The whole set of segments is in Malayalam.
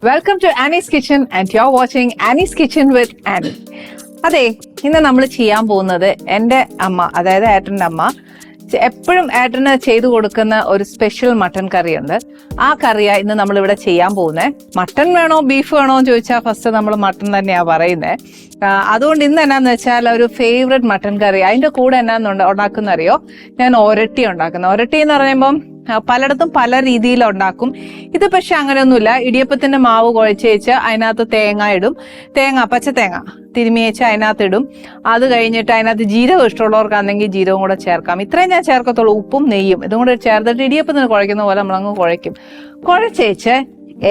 Welcome to Annie's Kitchen and you are watching Annie's Kitchen with Annie. അതെ, ഇന്ന് നമ്മൾ ചെയ്യാൻ പോകുന്നത് എൻ്റെ അമ്മ, അതായത് ഏട്ടൻ്റെ അമ്മ എപ്പോഴും ഏട്ടന് ചെയ്തു കൊടുക്കുന്ന ഒരു സ്പെഷ്യൽ മട്ടൻ കറിയുണ്ട്. ആ കറിയാ ഇന്ന് നമ്മൾ ഇവിടെ ചെയ്യാൻ പോകുന്നത്. മട്ടൻ വേണോ ബീഫ് വേണോ എന്ന് ചോദിച്ചാൽ ഫസ്റ്റ് നമ്മൾ മട്ടൻ തന്നെയാ പറയുന്നത്. അതുകൊണ്ട് ഇന്ന് എന്നാന്ന് വെച്ചാൽ ഒരു ഫേവറേറ്റ് മട്ടൻ കറി. അതിന്റെ കൂടെ എന്നാന്ന് ഉണ്ടാക്കുന്ന അറിയോ? ഞാൻ ഒരട്ടി ഉണ്ടാക്കുന്നത്. ഒരട്ടി എന്ന് പറയുമ്പം പലയിടത്തും പല രീതിയിൽ ഉണ്ടാക്കും. ഇത് പക്ഷെ അങ്ങനെയൊന്നുമില്ല. ഇടിയപ്പത്തിന്റെ മാവ് കുഴച്ച് വെച്ച് അതിനകത്ത് തേങ്ങ ഇടും. പച്ച തേങ്ങ തിരുമ്മി വെച്ച് അതിനകത്ത് ഇടും. അത് കഴിഞ്ഞിട്ട് അതിനകത്ത് ജീരകം ഇഷ്ടമുള്ളവർക്കാണെങ്കിൽ ജീരകം കൂടെ ചേർക്കാം. ഇത്രയും ഞാൻ ചേർക്കത്തുള്ളൂ. ഉപ്പും നെയ്യും ഇതും കൂടെ ചേർത്തിട്ട് ഇടിയപ്പത്തിന് കുഴയ്ക്കുന്ന പോലെ നമ്മളങ്ങ് കുഴയ്ക്കും. കുഴച്ചേച്ച്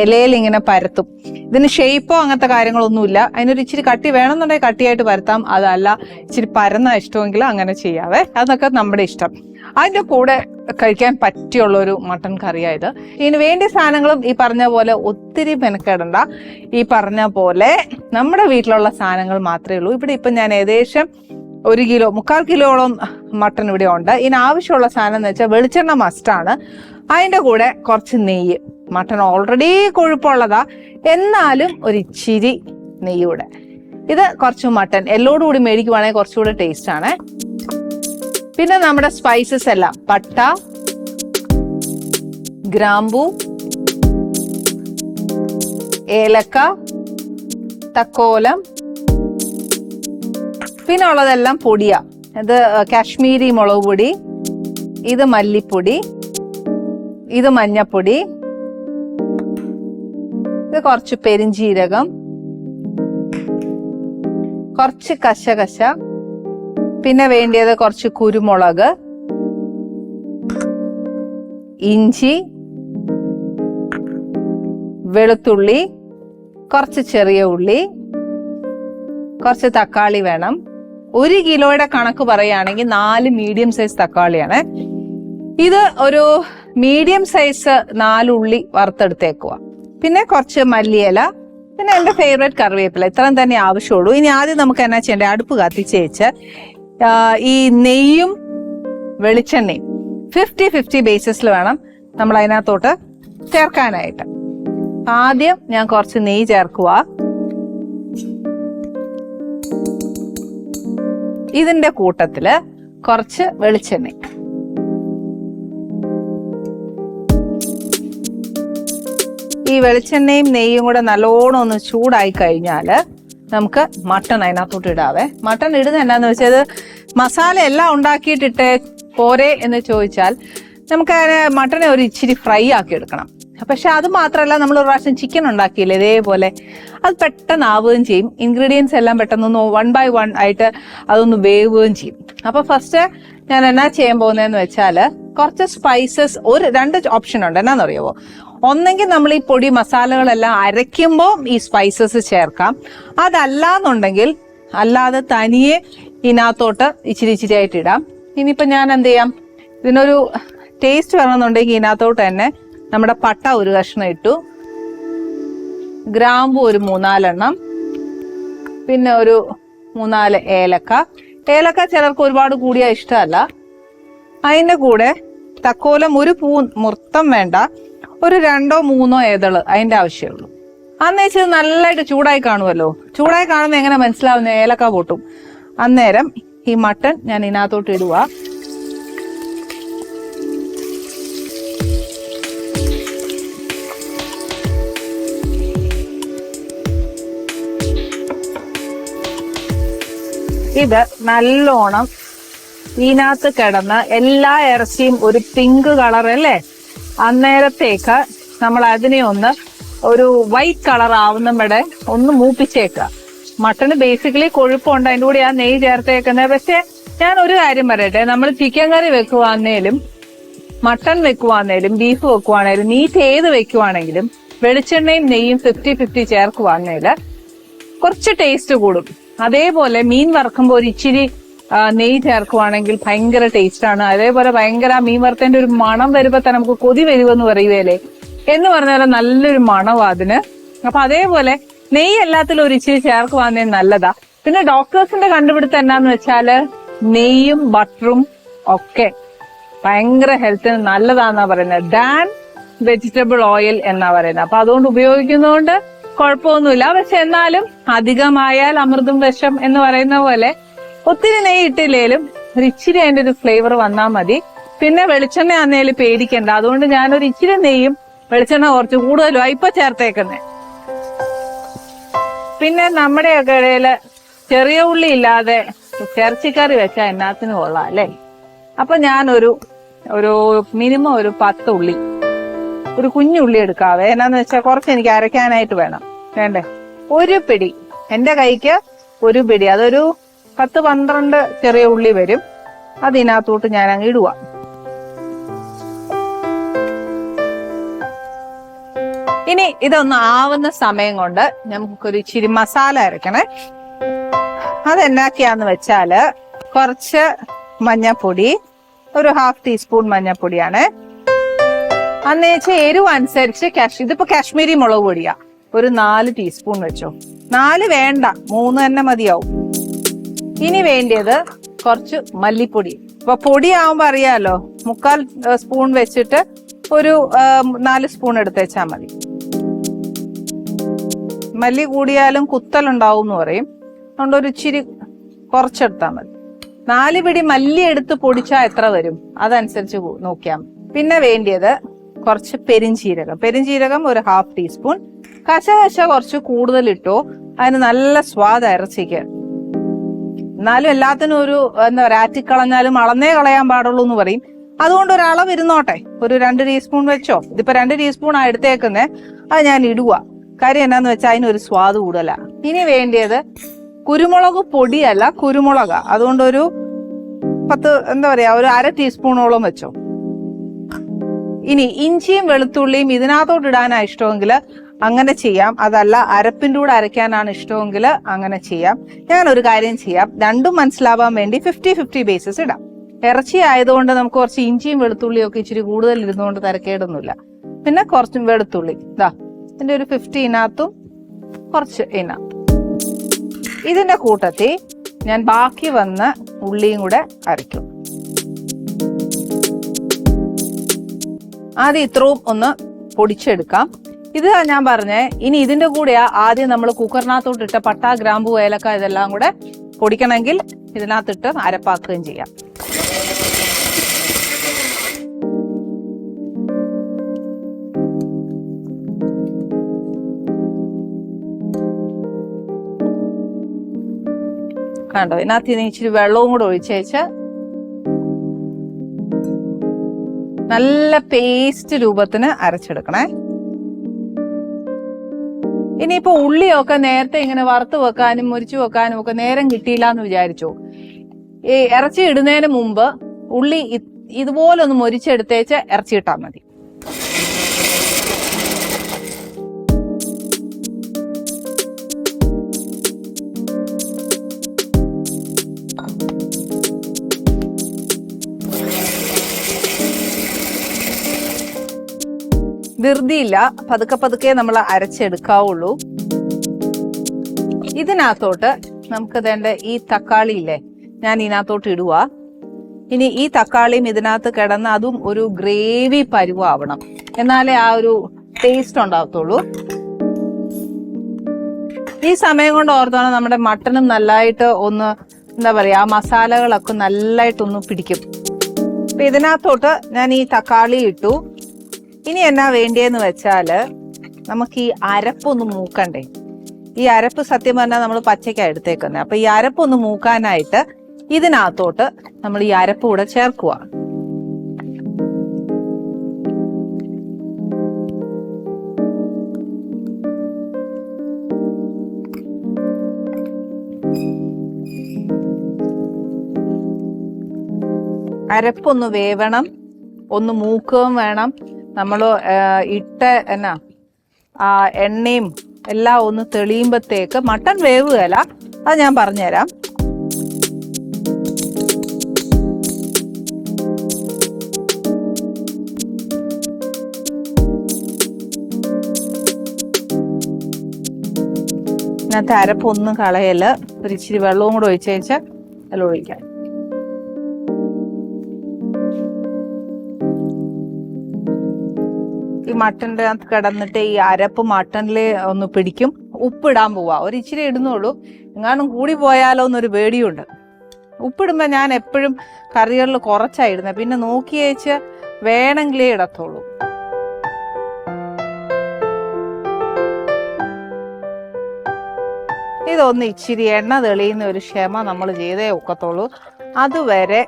ഇലയിൽ ഇങ്ങനെ പരത്തും. ഇതിന് ഷേപ്പോ അങ്ങനത്തെ കാര്യങ്ങളൊന്നുമില്ല. അതിനൊരു ഇച്ചിരി കട്ടി വേണമെന്നുണ്ടെങ്കിൽ കട്ടിയായിട്ട് പരത്താം. അതല്ല ഇച്ചിരി പരന്ന ഇഷ്ടമെങ്കിൽ അങ്ങനെ ചെയ്യാവേ. അതൊക്കെ നമ്മുടെ ഇഷ്ടം. അതിന്റെ കൂടെ കഴിക്കാൻ പറ്റിയുള്ള ഒരു മട്ടൻ കറിയായത്. ഇതിന് വേണ്ടിയ സാധനങ്ങളും ഈ പറഞ്ഞ പോലെ ഒത്തിരി മെനക്കെടണ്ട. ഈ പറഞ്ഞ പോലെ നമ്മുടെ വീട്ടിലുള്ള സാധനങ്ങൾ മാത്രമേ ഉള്ളൂ. ഇവിടെ ഇപ്പം ഞാൻ ഏകദേശം 1.25 കിലോളം മട്ടൺ ഇവിടെ ഉണ്ട്. ഇതിന് ആവശ്യമുള്ള സാധനം എന്ന് വെച്ചാൽ വെളിച്ചെണ്ണ മസ്റ്റാണ്. അതിന്റെ കൂടെ കുറച്ച് നെയ്യ്. മട്ടൺ ഓൾറെഡി കൊഴുപ്പുള്ളതാ, എന്നാലും ഒരു ഇച്ചിരി നെയ്യൂടെ. ഇത് കുറച്ച് മട്ടൺ എല്ലോടുകൂടി മേടിക്കുവാണെങ്കിൽ കുറച്ചുകൂടെ ടേസ്റ്റ് ആണ്. പിന്നെ നമ്മുടെ സ്പൈസസ് എല്ലാം പട്ട, ഗ്രാമ്പൂ, ഏലക്ക, തക്കോലം, പിന്നെ ഉള്ളതെല്ലാം പൊടിയാ. ഇത് കാശ്മീരി മുളക് പൊടി, ഇത് മല്ലിപ്പൊടി, ഇത് മഞ്ഞപ്പൊടി, ഇത് കുറച്ച് പെരിഞ്ജീരകം, കുറച്ച് കശകശ, പിന്നെ വേണ്ടിയത് കുറച്ച് കുരുമുളക്, ഇഞ്ചി, വെളുത്തുള്ളി, കുറച്ച് ചെറിയ ഉള്ളി, കുറച്ച് തക്കാളി വേണം. 1 കിലോയുടെ കണക്ക് പറയുകയാണെങ്കിൽ 4 മീഡിയം സൈസ് തക്കാളിയാണ്. ഇത് ഒരു മീഡിയം സൈസ് 4 ഉള്ളി വറുത്തെടുത്തേക്കുക. പിന്നെ കുറച്ച് മല്ലിയില, പിന്നെ എൻ്റെ ഫേവറേറ്റ് കറിവേപ്പില. ഇത്രയും തന്നെ ആവശ്യമുള്ളൂ. ഇനി ആദ്യം നമുക്ക് എന്നാ ചെയ്യേണ്ടത്? അടുപ്പ് കത്തിച്ച് വെച്ച് ഈ നെയ്യും വെളിച്ചെണ്ണയും 50-50 ബേസിസിൽ വേണം നമ്മൾ അതിനകത്തോട്ട് ചേർക്കാനായിട്ട്. ആദ്യം ഞാൻ കുറച്ച് നെയ്യ് ചേർക്കുക. ഇതിന്റെ കൂട്ടത്തില് കുറച്ച് വെളിച്ചെണ്ണ. ഈ വെളിച്ചെണ്ണയും നെയ്യും കൂടെ നല്ലോണം ഒന്ന് ചൂടായി കഴിഞ്ഞാല് നമുക്ക് മട്ടൺ അതിനകത്തോട്ട് ഇടാവേ. മട്ടൺ ഇടുന്നത് എന്നാന്ന് വെച്ചാൽ മസാല എല്ലാം ഉണ്ടാക്കിയിട്ടിട്ട് പോരെ എന്ന് ചോദിച്ചാൽ നമുക്ക് മട്ടനെ ഒരു ഇച്ചിരി ഫ്രൈ ആക്കി എടുക്കണം. പക്ഷെ അത് മാത്രമല്ല, നമ്മൾ ഒരു പ്രാവശ്യം ചിക്കൻ ഉണ്ടാക്കിയില്ലേ ഇതേപോലെ, അത് പെട്ടെന്ന് ആവുകയും ചെയ്യും. ഇൻഗ്രീഡിയൻസ് എല്ലാം പെട്ടെന്നൊന്ന് 1 by 1 ആയിട്ട് അതൊന്ന് വേവുകയും ചെയ്യും. അപ്പൊ ഫസ്റ്റ് ഞാൻ എന്നാ ചെയ്യാൻ പോകുന്നതെന്ന് വെച്ചാൽ കുറച്ച് സ്പൈസസ്, 2 ഓപ്ഷൻ ഉണ്ട്. എന്നാന്നറിയാവോ? ഒന്നെങ്കിൽ നമ്മൾ ഈ പൊടി മസാലകളെല്ലാം അരയ്ക്കുമ്പോൾ ഈ സ്പൈസസ് ചേർക്കാം. അതല്ലാന്നുണ്ടെങ്കിൽ അല്ലാതെ തനിയെ ഇതിനകത്തോട്ട് ഇച്ചിരി ഇച്ചിരി ആയിട്ട് ഇടാം. ഇനിയിപ്പോൾ ഞാൻ എന്ത് ചെയ്യാം, ഇതിനൊരു ടേസ്റ്റ് വരണമെന്നുണ്ടെങ്കിൽ ഇതിനകത്തോട്ട് തന്നെ നമ്മുടെ പട്ട ഒരു കഷ്ണം ഇട്ടു, ഗ്രാമ്പു ഒരു 3-4 എണ്ണം, പിന്നെ ഒരു 3-4 ഏലക്ക. ഏലക്ക ചിലർക്ക് ഒരുപാട് കൂടിയാൽ ഇഷ്ടമല്ല. അതിൻ്റെ കൂടെ തക്കോലം ഒരു പൂ മൊത്തം വേണ്ട, ഒരു 2-3 ഏതള് അതിന്റെ ആവശ്യമുള്ളൂ. അന്നേച്ച് നല്ലതായിട്ട് ചൂടായി കാണുമല്ലോ. ചൂടായി കാണുമ്പോൾ എങ്ങനെ മനസ്സിലാവുന്ന? ഏലക്ക പൊട്ടും. അന്നേരം ഈ മട്ടൺ ഞാൻ ഇതിനകത്തോട്ട് ഇടുക. ഇത് നല്ലോണം ഇതിനകത്ത് കിടന്ന് എല്ലാ ഇറച്ചിയും ഒരു പിങ്ക് കളർ അല്ലേ, അന്നേരത്തേക്ക് നമ്മൾ അതിനെ ഒന്ന് ഒരു വൈറ്റ് കളർ ആവുന്നവിടെ ഒന്ന് മൂപ്പിച്ചേക്കുക. മട്ടന് ബേസിക്കലി കൊഴുപ്പുണ്ട്, അതിൻ്റെ കൂടെ ആ നെയ്യ് ചേർത്തേക്കുന്നത്. പക്ഷെ ഞാൻ ഒരു കാര്യം പറയട്ടെ, നമ്മൾ ചിക്കൻ കറി വെക്കുവാന്നേലും മട്ടൺ വെക്കുവാന്നേലും ബീഫ് വെക്കുവാണേലും മീറ്റ് ഏത് വെക്കുവാണെങ്കിലും വെളിച്ചെണ്ണയും നെയ്യും 50-50 ചേർക്കുവാന്നേല് കുറച്ച് ടേസ്റ്റ് കൂടും. അതേപോലെ മീൻ വറുക്കുമ്പോൾ ഒരു ഇച്ചിരി നെയ്യ് ചേർക്കുവാണെങ്കിൽ ഭയങ്കര ടേസ്റ്റ് ആണ്. അതേപോലെ ഭയങ്കര മീൻ വറുത്തതിന്റെ ഒരു മണം വരുമ്പോ തന്നെ നമുക്ക് കൊതി വരുമെന്ന് പറയുകയല്ലേ എന്ന് പറഞ്ഞാൽ നല്ലൊരു മണവാ അതിന്. അപ്പൊ അതേപോലെ നെയ്യ് എല്ലാത്തിലും ഒരു ഇച്ചിരി ചേർക്കുവാന്നേ നല്ലതാ. പിന്നെ ഡോക്ടേഴ്സിന്റെ കണ്ടുപിടുത്തം എന്നാന്ന് വെച്ചാല് നെയ്യും ബട്ടറും ഒക്കെ ഭയങ്കര ഹെൽത്തിന് നല്ലതാന്നാ പറയുന്നത്. ദാൻ വെജിറ്റബിൾ ഓയിൽ എന്നാ പറയുന്നത്. അപ്പൊ അതുകൊണ്ട് ഉപയോഗിക്കുന്നതുകൊണ്ട് കുഴപ്പമൊന്നുമില്ല. പക്ഷെ എന്നാലും അധികമായാൽ അമൃതും വിഷം എന്ന് പറയുന്ന പോലെ ഒത്തിരി നെയ്യ് ഇട്ടില്ലേലും ഒരു ഇച്ചിരി അതിന്റെ ഒരു ഫ്ലേവർ വന്നാൽ മതി. പിന്നെ വെളിച്ചെണ്ണ ആന്നേലും പേടിക്കണ്ട. അതുകൊണ്ട് ഞാനൊരു ഇച്ചിരി നെയ്യും വെളിച്ചെണ്ണ കുറച്ച് കൂടുതലും ഇപ്പൊ ചേർത്തേക്കുന്നേ. പിന്നെ നമ്മുടെയൊക്കെ ഇടയില് ചെറിയ ഉള്ളി ഇല്ലാതെ ഇറച്ചിക്കറി വെച്ചാൽ എന്നാത്തിന് കൊള്ളാം അല്ലേ? അപ്പൊ ഞാനൊരു മിനിമം ഒരു 10 ഉള്ളി, ഒരു കുഞ്ഞുള്ളി എടുക്കാവേ. എന്നാന്ന് വെച്ചാൽ കുറച്ച് എനിക്ക് അരയ്ക്കാനായിട്ട് വേണ്ടേ? ഒരു പിടി, എന്റെ കൈക്ക് ഒരു പിടി, അതൊരു 10-12 ചെറിയ ഉള്ളി വരും. അതിനകത്തോട്ട് ഞാൻ അങ്ങ് ഇടുക. ഇനി ഇതൊന്ന് ആവുന്ന സമയം കൊണ്ട് നമുക്കൊരു ഇച്ചിരി മസാല അരക്കണേ. അതെന്നാക്കിയാന്ന് വെച്ചാല് കുറച്ച് മഞ്ഞപ്പൊടി, ഒരു 1/2 ടീസ്പൂൺ മഞ്ഞപ്പൊടിയാണ്. അന്നേച്ച എരിവ് അനുസരിച്ച് ഇതിപ്പോ കാശ്മീരി മുളക് പൊടിയാ, ഒരു 4 ടീസ്പൂൺ വെച്ചോ. 4 വേണ്ട, 3 തന്നെ മതിയാവും. ഇനി വേണ്ടിയത് കുറച്ച് മല്ലിപ്പൊടി. ഇപ്പൊ പൊടിയാവുമ്പോ അറിയാലോ, 3/4 സ്പൂൺ വെച്ചിട്ട് ഒരു 4 സ്പൂൺ എടുത്തേച്ചാ മതി. മല്ലി കൂടിയാലും കുത്തലുണ്ടാവും എന്ന് പറയും. അതുകൊണ്ട് ഒരു ഇച്ചിരി കുറച്ചെടുത്താൽ മതി. 4 പിടി മല്ലി എടുത്ത് പൊടിച്ചാൽ എത്ര വരും അതനുസരിച്ച് നോക്കിയാൽ മതി. പിന്നെ വേണ്ടിയത് കുറച്ച് പെരിഞ്ചീരകം ഒരു 1/2 ടീസ്പൂൺ. കശകശ കുറച്ച് കൂടുതൽ ഇട്ടോ, അതിന് നല്ല സ്വാദ് ഇറച്ചിക്ക്. എന്നാലും എല്ലാത്തിനും ഒരു എന്താ പറയുക, ആറ്റിക്കളഞ്ഞാലും അളന്നേ കളയാൻ പാടുള്ളൂ എന്ന് പറയും. അതുകൊണ്ട് ഒരളവ് ഇരുന്നോട്ടെ, ഒരു 2 ടീസ്പൂൺ വെച്ചോ. ഇതിപ്പോ 2 ടീസ്പൂൺ എടുത്തേക്കുന്നേ, അത് ഞാൻ ഇടുക. കാര്യം എന്നാന്ന് വെച്ചാൽ അതിനൊരു സ്വാദ് കൂടുതല. ഇനി വേണ്ടിയത് കുരുമുളക് പൊടിയല്ല, കുരുമുളകാ. അതുകൊണ്ട് ഒരു 10 എന്താ പറയാ, ഒരു 1/2 ടീസ്പൂണോളം വെച്ചോ. ഇനി ഇഞ്ചിയും വെളുത്തുള്ളിയും ഇതിനകത്തോട്ട് ഇടാനാ ഇഷ്ടമെങ്കിൽ അങ്ങനെ ചെയ്യാം. അതല്ല അരപ്പിന്റെ കൂടെ അരയ്ക്കാനാണ് ഇഷ്ടമെങ്കിൽ അങ്ങനെ ചെയ്യാം. ഞാനൊരു കാര്യം ചെയ്യാം, രണ്ടും മനസ്സിലാവാൻ വേണ്ടി 50-50 ബേസിസ് ഇടാം. ഇറച്ചി ആയതുകൊണ്ട് നമുക്ക് കുറച്ച് ഇഞ്ചിയും വെളുത്തുള്ളിയും ഒക്കെ ഇച്ചിരി കൂടുതൽ ഇരുന്നുകൊണ്ട് തരക്കേടൊന്നുമില്ല. പിന്നെ കുറച്ചും വെളുത്തുള്ളി ഇതിന്റെ ഒരു 50 ഇതിനകത്തും കുറച്ച് ഇതിനകത്തും. ഇതിന്റെ കൂട്ടത്തിൽ ഞാൻ ബാക്കി വന്ന ഉള്ളിയും കൂടെ അരയ്ക്കും. ആദ്യം ഇത്രയും ഒന്ന് പൊടിച്ചെടുക്കാം. ഇത് ഞാൻ പറഞ്ഞേ. ഇനി ഇതിന്റെ കൂടെയാ ആദ്യം നമ്മൾ കുക്കറിനകത്തോട്ടിട്ട പട്ട, ഗ്രാമ്പു, ഏലക്ക ഇതെല്ലാം കൂടെ പൊടിക്കണമെങ്കിൽ ഇതിനകത്തിട്ട് അരപ്പാക്കുകയും ചെയ്യാം. കണ്ടോ, ഇതിനകത്ത് ഇച്ചിരി വെള്ളവും കൂടെ ഒഴിച്ചേച്ച് നല്ല പേസ്റ്റ് രൂപത്തിന് അരച്ചെടുക്കണേ. ഇനിയിപ്പോ ഉള്ളിയൊക്കെ നേരത്തെ ഇങ്ങനെ വറുത്ത് വെക്കാനും മുരിച്ചു വെക്കാനും ഒക്കെ നേരം കിട്ടിയില്ല എന്ന് വിചാരിച്ചു. ഈ ഇറച്ചി ഇടുന്നതിന് മുമ്പ് ഉള്ളി ഇതുപോലെ ഒന്ന് മൊരിച്ചെടുത്തേച്ച് ഇറച്ചി ഇട്ടാൽ മതി. ധൃതിയില്ല, പതുക്കെ പതുക്കെ നമ്മൾ അരച്ചെടുക്കാവുള്ളൂ. ഇതിനകത്തോട്ട് നമുക്ക് വേണ്ട ഈ തക്കാളി ഇല്ലേ, ഞാൻ ഇതിനകത്തോട്ട് ഇടുക. ഇനി ഈ തക്കാളിയും ഇതിനകത്ത് കിടന്ന് അതും ഒരു ഗ്രേവി പരുവാവണം, എന്നാലേ ആ ഒരു ടേസ്റ്റ് ഉണ്ടാകത്തുള്ളൂ. ഈ സമയം കൊണ്ട് ഓർത്തോണം നമ്മുടെ മട്ടനും നല്ലതായിട്ട് ഒന്ന് എന്താ പറയാ, ആ മസാലകളൊക്കെ നല്ലതായിട്ടൊന്ന് പിടിക്കും. അപ്പൊ ഇതിനകത്തോട്ട് ഞാൻ ഈ തക്കാളി ഇട്ടു. ഇനി എന്നാ വേണ്ടിയെന്ന് വെച്ചാല് നമുക്ക് ഈ അരപ്പൊന്ന് മൂക്കണ്ടേ. ഈ അരപ്പ് സത്യം പറഞ്ഞാൽ നമ്മൾ പച്ചയ്ക്കാണ് എടുത്തേക്കുന്നത്. അപ്പൊ ഈ അരപ്പൊന്ന് മൂക്കാനായിട്ട് ഇതിനകത്തോട്ട് നമ്മൾ ഈ അരപ്പ് കൂടെ ചേർക്കുക. അരപ്പൊന്ന് വേവണം, ഒന്ന് മൂക്കുകയും വേണം. നമ്മൾ ഇട്ട ആ എണ്ണയും എല്ലാം ഒന്ന് തെളിയുമ്പോഴത്തേക്ക് മട്ടൺ വേവുകയല്ല, അത് ഞാൻ പറഞ്ഞുതരാം. ഇതിനകത്ത് അരപ്പൊന്നും കളയല്, ഒരു ഇച്ചിരി വെള്ളവും കൂടെ ഒഴിച്ചേച്ച് അതിൽ ഒഴിക്കാം. മട്ടൻ്റെ അകത്ത് കിടന്നിട്ട് ഈ അരപ്പ് മട്ടനിൽ ഒന്ന് പിടിക്കും. ഉപ്പിടാൻ പോവാ, ഒരു ഇച്ചിരി ഇടുന്നുള്ളൂ, എങ്ങാനും കൂടി പോയാലോ എന്നൊരു പേടിയുണ്ട്. ഉപ്പിടുമ്പോൾ ഞാൻ എപ്പോഴും കറികളിൽ കുറച്ചാണ് ഇടുന്നത്, പിന്നെ നോക്കി വെച്ച് വേണമെങ്കിലേ ഇടത്തുള്ളൂ. ഇതൊന്ന് ഇച്ചിരി എണ്ണ തെളിയുന്ന ഒരു ക്ഷമ നമ്മൾ ചെയ്തേ ഒക്കത്തുള്ളൂ. അതുവരെ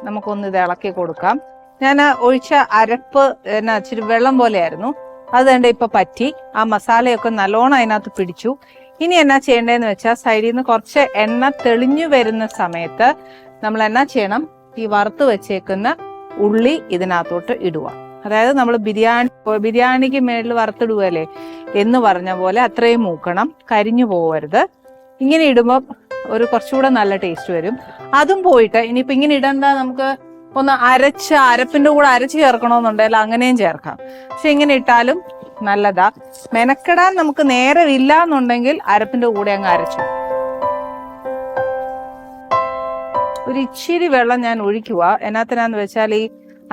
നമുക്കൊന്ന് ഇത് ഇളക്കി കൊടുക്കാം. ഞാൻ ഒഴിച്ച അരപ്പ് എന്നാ ഇച്ചിരി വെള്ളം പോലെയായിരുന്നു, അത് കണ്ട് ഇപ്പൊ പറ്റി. ആ മസാലയൊക്കെ നല്ലോണം അതിനകത്ത് പിടിച്ചു. ഇനി എന്നാ ചെയ്യേണ്ടതെന്ന് വെച്ചാൽ സൈഡിൽ നിന്ന് കുറച്ച് എണ്ണ തെളിഞ്ഞു വരുന്ന സമയത്ത് നമ്മൾ എന്നാ ചെയ്യണം, ഈ വറുത്ത് വെച്ചേക്കുന്ന ഉള്ളി ഇതിനകത്തോട്ട് ഇടുക. അതായത് നമ്മൾ ബിരിയാണിക്ക് മേളിൽ വറുത്തിടുകയല്ലേ എന്ന് പറഞ്ഞ പോലെ അത്രയും മൂക്കണം, കരിഞ്ഞു പോകരുത്. ഇങ്ങനെ ഇടുമ്പോൾ ഒരു കുറച്ചുകൂടെ നല്ല ടേസ്റ്റ് വരും. അതും പോയിട്ട് ഇനിയിപ്പോൾ ഇങ്ങനെ ഇടണ്ട, നമുക്ക് ഒന്ന് അരപ്പിന്റെ കൂടെ അരച്ച് ചേർക്കണമെന്നുണ്ടെങ്കിൽ അങ്ങനെയും ചേർക്കാം. പക്ഷെ ഇങ്ങനെ ഇട്ടാലും നല്ലതാ. മെനക്കെടാൻ നമുക്ക് നേരമില്ല എന്നുണ്ടെങ്കിൽ അരപ്പിന്റെ കൂടെ അങ്ങ് അരച്ചു. ഒരു ഇച്ചിരി വെള്ളം ഞാൻ ഒഴിക്കുക. എന്നാത്തിനാന്ന് വെച്ചാൽ ഈ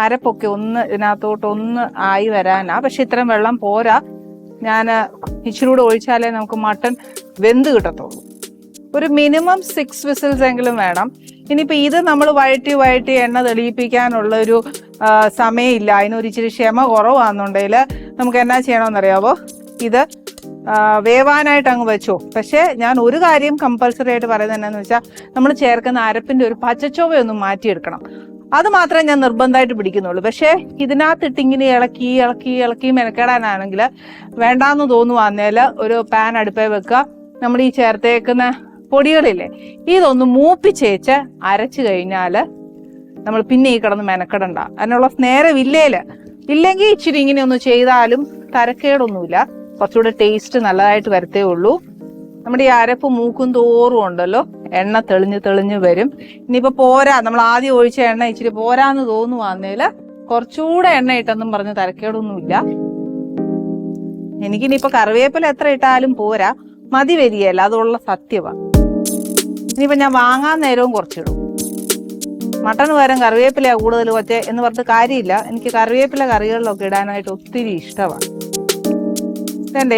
അരപ്പൊക്കെ ഒന്ന് ഇതിനകത്തോട്ട് ഒന്ന് ആയി വരാനാ. പക്ഷെ ഇത്രയും വെള്ളം പോരാ, ഞാൻ ഇച്ചിരി കൂടെ ഒഴിച്ചാലേ നമുക്ക് മട്ടൺ വെന്ത് കിട്ടത്തുള്ളൂ. ഒരു മിനിമം 6 വിസിൽസ് എങ്കിലും വേണം. ഇനിയിപ്പോ ഇത് നമ്മൾ വഴറ്റി എണ്ണ തെളിയിപ്പിക്കാനുള്ള ഒരു സമയമില്ല, അതിനൊരു ഇച്ചിരി ക്ഷമ കുറവാണെന്നുണ്ടെങ്കിൽ നമുക്ക് എന്നാ ചെയ്യണമെന്നറിയാവോ, ഇത് വേവാനായിട്ട് അങ്ങ് വെച്ചോ. പക്ഷെ ഞാൻ ഒരു കാര്യം കമ്പൽസറി ആയിട്ട് പറയുന്നത് എന്നാന്ന് വെച്ചാൽ നമ്മൾ ചേർക്കുന്ന അരപ്പിന്റെ ഒരു പച്ചച്ചോവയൊന്നും മാറ്റിയെടുക്കണം. അത് മാത്രമേ ഞാൻ നിർബന്ധമായിട്ട് പിടിക്കുന്നുള്ളൂ. പക്ഷെ ഇതിനകത്തിട്ട് ഇങ്ങനെ ഇളക്കി മെനക്കെടാനാണെങ്കിൽ വേണ്ടാന്ന് തോന്നുവാന്നേൽ ഒരു പാൻ അടുപ്പേ വെക്കുക. നമ്മൾ ഈ ചേർത്തേക്കുന്ന പൊടികളില്ലേ ഇതൊന്ന് മൂപ്പിച്ചേച്ച് അരച്ചു കഴിഞ്ഞാല് നമ്മൾ പിന്നെ ഈ കിടന്ന് മെനക്കെടണ്ട. അതിനുള്ള ഇല്ലെങ്കിൽ ഇച്ചിരി ഇങ്ങനെ ഒന്ന് ചെയ്താലും തരക്കേടൊന്നുമില്ല, കുറച്ചുകൂടെ ടേസ്റ്റ് നല്ലതായിട്ട് വരത്തേ ഉള്ളൂ. നമ്മുടെ ഈ അരപ്പ് മൂക്കും തോറും ഉണ്ടല്ലോ എണ്ണ തെളിഞ്ഞ് വരും. ഇനിയിപ്പോ പോരാ, നമ്മൾ ആദ്യം ഒഴിച്ച എണ്ണ ഇച്ചിരി പോരാന്ന് തോന്നുവാന്നേല് കുറച്ചുകൂടെ എണ്ണ ഇട്ടെന്നും പറഞ്ഞ് തരക്കേടൊന്നുമില്ല. എനിക്കിനിയിപ്പോ കറിവേപ്പില എത്ര ഇട്ടാലും പോരാ, മതി വരികയല്ല, അതുള്ള സത്യമാണ്. ഇനിയിപ്പോ ഞാൻ വാങ്ങാൻ നേരവും കുറച്ചിടും. മട്ടന് പകരം കറിവേപ്പില കൂടുതൽ കൊച്ചേ എന്ന് പറഞ്ഞിട്ട് കാര്യമില്ല. എനിക്ക് കറിവേപ്പില കറികളിലൊക്കെ ഇടാനായിട്ട് ഒത്തിരി ഇഷ്ടമാണ്.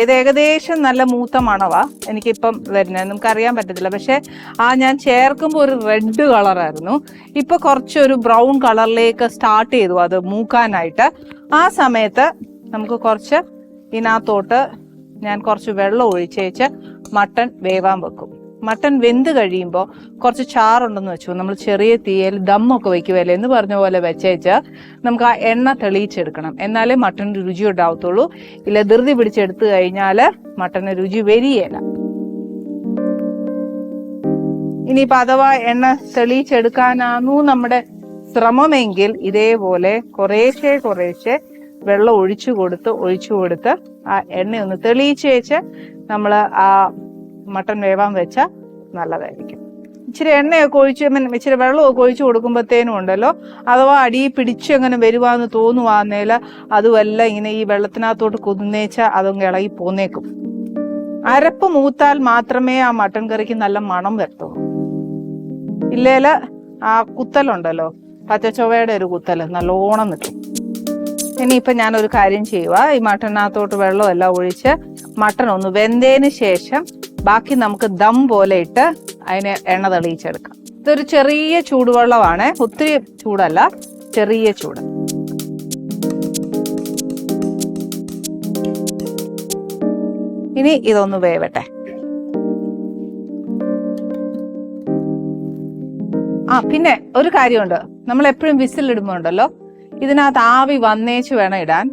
ഇത് ഏകദേശം നല്ല മൂത്ത മണവാ എനിക്കിപ്പം വരുന്നത്, നമുക്കറിയാൻ പറ്റത്തില്ല. പക്ഷെ ഞാൻ ചേർക്കുമ്പോൾ ഒരു റെഡ് കളറായിരുന്നു, ഇപ്പൊ കുറച്ചൊരു ബ്രൗൺ കളറിലേക്ക് സ്റ്റാർട്ട് ചെയ്തു അത് മൂക്കാനായിട്ട്. ആ സമയത്ത് നമുക്ക് കുറച്ച് ഇതിനകത്തോട്ട് ഞാൻ കുറച്ച് വെള്ളം ഒഴിച്ചേച്ച് മട്ടൺ വേവാൻ വെക്കും. മട്ടൺ വെന്ത് കഴിയുമ്പോൾ കുറച്ച് ചാറുണ്ടെന്ന് വെച്ചു, നമ്മൾ ചെറിയ തീയിൽ ദമ്മൊക്കെ വെക്കുവല്ലേ എന്ന് പറഞ്ഞ പോലെ വെച്ചേച്ച് നമുക്ക് ആ എണ്ണ തെളിയിച്ചെടുക്കണം. എന്നാലേ മട്ടണിന് രുചി ഉണ്ടാവത്തുള്ളൂ. ഇല്ല ധൃതി പിടിച്ചെടുത്തു കഴിഞ്ഞാൽ മട്ടന് രുചി വരികയില്ല. ഇനിയിപ്പോ അഥവാ എണ്ണ തെളിയിച്ചെടുക്കാനാണു നമ്മുടെ ശ്രമമെങ്കിൽ ഇതേപോലെ കുറേശ്ശെ വെള്ളം ഒഴിച്ചു കൊടുത്ത് ആ എണ്ണയൊന്ന് തെളിയിച്ചേച്ച് നമ്മൾ ആ മട്ടൺ വേവാൻ വെച്ചാൽ നല്ലതായിരിക്കും. ഇച്ചിരി എണ്ണയൊക്കെ ഇച്ചിരി വെള്ളമൊക്കെ ഒഴിച്ചു കൊടുക്കുമ്പോഴത്തേനും ഉണ്ടല്ലോ, അഥവാ അടി പിടിച്ച് അങ്ങനെ വരുവാന്ന് തോന്നുവാന്നേൽ അതുമല്ല ഇങ്ങനെ ഈ വെള്ളത്തിനകത്തോട്ട് കുതിന്നേച്ചാൽ അതങ്ങ് ഇളകി പോന്നേക്കും. അരപ്പ് മൂത്താൽ മാത്രമേ ആ മട്ടൺ കറിക്ക് നല്ല മണം വരത്തുള്ളൂ. ഇല്ലേല് ആ കുത്തലുണ്ടല്ലോ, പച്ചച്ചൊവ്വയുടെ ഒരു കുത്തല് നല്ലോണം നിൽക്കും. ഇനിയിപ്പം ഞാനൊരു കാര്യം ചെയ്യുക, ഈ മട്ടനകത്തോട്ട് വെള്ളമെല്ലാം ഒഴിച്ച് മട്ടൺ ഒന്ന് വെന്തതിന് ശേഷം ബാക്കി നമുക്ക് ദം പോലെ ഇട്ട് അതിനെ എണ്ണ തെളിയിച്ചെടുക്കാം. ഇതൊരു ചെറിയ ചൂടുവെള്ളമാണ്, ഒത്തിരി ചൂടല്ല, ചെറിയ ചൂട്. ഇനി ഇതൊന്ന് വേവട്ടെ. പിന്നെ ഒരു കാര്യമുണ്ട്, നമ്മൾ എപ്പോഴും വിസിലിടുമ്പോ ഉണ്ടല്ലോ ഇതിനകത്ത് ആവി വന്നേച്ച് വേണം ഇടാൻ.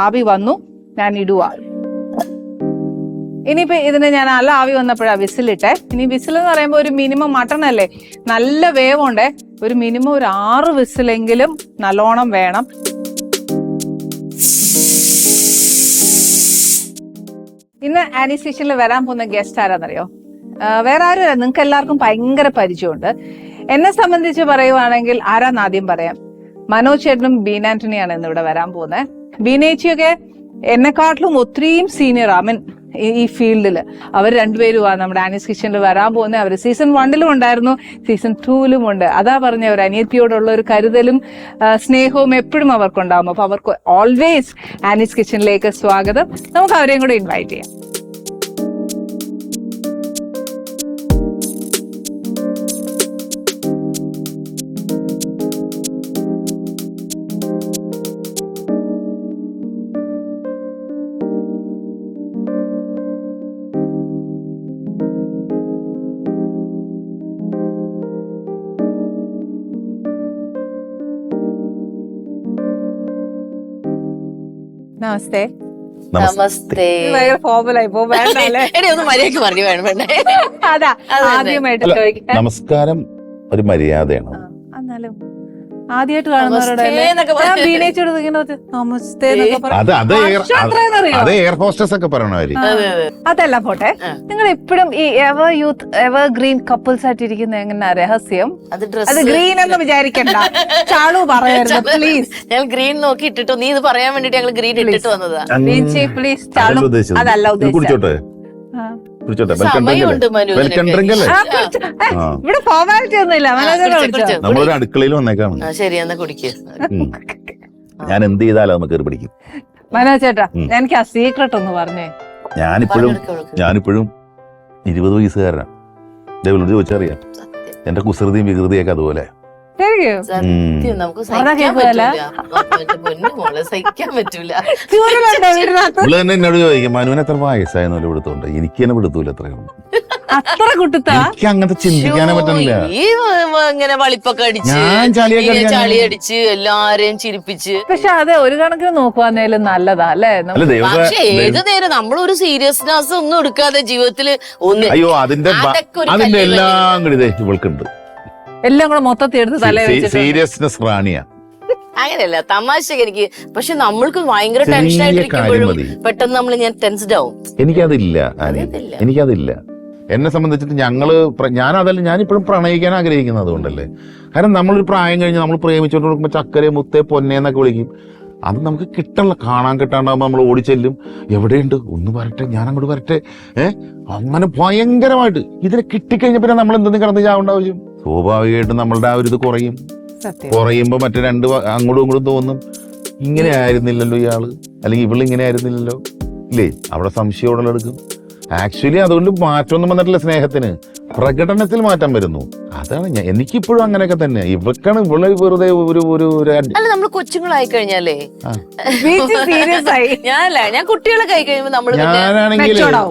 ആവി വന്നു, ഞാൻ ഇടുക. ഇനിയിപ്പോ ഇതിന് ഞാൻ നല്ല ആവി വന്നപ്പോഴാ വിസിലിട്ടെ. ഇനി വിസിൽ എന്ന് പറയുമ്പോൾ ഒരു മിനിമം മട്ടൺ അല്ലേ, നല്ല വേവുണ്ടേ, ഒരു മിനിമം ഒരു 6 വിസിലെങ്കിലും നല്ലോണം വേണം. ഇന്ന് ആനീസ് കിച്ചണിൽ വരാൻ പോകുന്ന ഗസ്റ്റ് ആരാന്നറിയോ? വേറെ ആരുമല്ല, നിങ്ങൾക്ക് എല്ലാവർക്കും ഭയങ്കര പരിചയമുണ്ട്. എന്നെ സംബന്ധിച്ച് പറയുവാണെങ്കിൽ ആരാന്ന് ആദ്യം പറയാം. മനോജ് ചേട്ടനും ബീന ആന്റണിയാണ് ഇന്ന് ഇവിടെ വരാൻ പോകുന്നത്. ബീനേച്ചിയൊക്കെ എന്നെക്കാട്ടിലും ഒത്തിരിയും സീനിയർ, ഈ ഫീൽഡിൽ. അവർ രണ്ടുപേരും നമ്മുടെ ആനീസ് കിച്ചണിൽ വരാൻ പോകുന്നത്. അവർ സീസൺ 1 ഉണ്ടായിരുന്നു, സീസൺ 2 ഉണ്ട്. അതാ പറഞ്ഞ ഒരു അനിയത്തിയോടുള്ള ഒരു കരുതലും സ്നേഹവും എപ്പോഴും അവർക്കുണ്ടാവും. അപ്പൊ അവർക്ക് ഓൾവേസ് ആനീസ് കിച്ചണിലേക്ക് സ്വാഗതം. നമുക്ക് അവരെയും കൂടെ ഇൻവൈറ്റ് ചെയ്യാം. നമസ്തേ. നമസ്തേ. ഭയങ്കര ഫോർമലായി പോ, വേണ്ടല്ലേ? ഒന്ന് മര്യാദക്ക് പറഞ്ഞു വേണം വേണ്ടേ. അതാ ആദ്യമായിട്ട് ചോദിക്കാം. നമസ്കാരം ഒരു മര്യാദയാണ്. എന്നാലും ആദ്യമായിട്ട് കാണുന്നവരോട് അത് എയർ ഹോസ്റ്റസ് ഒക്കെ പറയണവര്. അതല്ല പോട്ടെ, നിങ്ങൾ ഇപ്പോഴും ഈ ever youth ever green couples ആയിട്ടിരിക്കുന്ന എങ്ങനെ രഹസ്യം? അത് ഗ്രീൻ എന്ന് വിചാരിക്കണ്ട, ചാളു പറയരുത് പ്ലീസ്. ഞങ്ങൾ ഗ്രീൻ നോക്കി ഇട്ടിട്ടു, നീ ഇത് പറയാൻ വേണ്ടിട്ട് ഞങ്ങൾ ഗ്രീൻ ഇട്ടിട്ട് വന്നതാ. പ്ലീസ് ചാളു അതല്ല കുടിച്ചോട്ടെ ഇവിടെ ഫോർമാലിറ്റി ഒന്നുമില്ല. നമ്മളൊരു അടുക്കളയിൽ വന്നേക്കാണ്. ശരി, എന്നാ കുടിക്ക്. ഞാൻ എന്ത് ചെയ്താലും നമുക്ക് പിടിക്കും. മനോജ് ചേട്ടാ, എനിക്ക് ആ സീക്രട്ട് ഒന്ന് പറഞ്ഞേ. ഞാനിപ്പോഴും 20 വയസ്സുകാരനാണ്. ഡെവലപ്പ് ചോദിച്ചറിയാം. എന്റെ കുസൃതിയും വികൃതിയൊക്കെ അതുപോലെ. സത്യം നമുക്ക് സഹിക്കാൻ പറ്റൂല. ഇവിടെ തന്നെ എന്നോട് ചോദിക്കും, മനുവിന് എത്ര വയസ്സായെന്നല്ലോ ഇവിടുത്തോണ്ട്. എനിക്ക് തന്നെ വിടുത്തൂല എത്രയാണ്. എനിക്ക് അങ്ങനത്തെ ചിന്തിക്കാനേ പറ്റുന്നില്ല. ഈ ഇങ്ങനെ വളിപ്പൊക്കെ അടിച്ച് ചളി അടിച്ച് എല്ലാരെയും ചിരിപ്പിച്ച്. പക്ഷെ അത് ഒരു കണക്കിന് നോക്കുവാന്നേലും നല്ലതാ അല്ലേ? പക്ഷെ ഏത് നേരം നമ്മളൊരു സീരിയസ്നെസ് ഒന്നും എടുക്കാതെ ജീവിതത്തില് ഒന്ന് അയ്യോ അതിന്റെ എല്ലാം കൂടി ഇവൾക്കുണ്ട്. എല്ലാം കൂടെ മൊത്തത്തിൽ എടുത്ത് തലേ സീരിയസ്നെസ് റാണിയാ. അങ്ങനെയല്ല, തമാശക്ക് എനിക്ക്. പക്ഷെ നമ്മൾക്ക് ഭയങ്കര ടെൻഷൻ ആയിട്ടിരിക്കുമ്പോഴും പെട്ടെന്ന് നമ്മൾ ഞാൻ ടെൻസ്ഡ് ആവും. എനിക്കതില്ല. എന്നെ സംബന്ധിച്ചിട്ട് ഞാനിപ്പോഴും പ്രണയിക്കാൻ ആഗ്രഹിക്കുന്നത് അതുകൊണ്ടല്ലേ. കാരണം നമ്മളൊരു പ്രായം കഴിഞ്ഞ് നമ്മൾ പ്രേമിച്ചോണ്ട് കൊടുക്കുമ്പോൾ ചക്കരെ മുത്തേ പൊന്നെ എന്നൊക്കെ വിളിക്കും. അത് നമുക്ക് കിട്ടണല്ലോ. കാണാൻ കിട്ടാണ്ടാകുമ്പോൾ നമ്മൾ ഓടിച്ചെല്ലും. എവിടെയുണ്ട്, ഒന്ന് വരട്ടെ, ഞാൻ അങ്ങോട്ട് വരട്ടെ. അങ്ങനെ ഭയങ്കരമായിട്ട് ഇതിനെ കിട്ടിക്കഴിഞ്ഞപ്പോ നമ്മൾ എന്തെങ്കിലും കിടന്ന് ചാവേണ്ട ആവശ്യം. സ്വാഭാവികമായിട്ടും നമ്മളുടെ ആ ഒരു ഇത് കുറയുമ്പോ മറ്റേ രണ്ട് അങ്ങോട്ടും ഇങ്ങോട്ടും തോന്നും, ഇങ്ങനെ ആയിരുന്നില്ലല്ലോ ഇയാള്, അല്ലെങ്കിൽ ഇവള് ഇങ്ങനെ ആയിരുന്നില്ലല്ലോ ഇല്ലേ. അവിടെ സംശയം എടുക്കും. ആക്ച്വലി അതുകൊണ്ട് മാറ്റമൊന്നും വന്നിട്ടില്ല. സ്നേഹത്തിന് പ്രകടനത്തിൽ മാറ്റം വരുന്നു. അതാണ് എനിക്കിപ്പോഴും അങ്ങനെയൊക്കെ തന്നെ. ഇവക്കാണ് ഇവള് വെറുതെ ഒരു അല്ല, നമ്മള് കൊച്ചുങ്ങളായി കഴിഞ്ഞാലേ ഞാൻ കുട്ടികളൊക്കെ ആയി കഴിയുമ്പോൾ നമ്മള്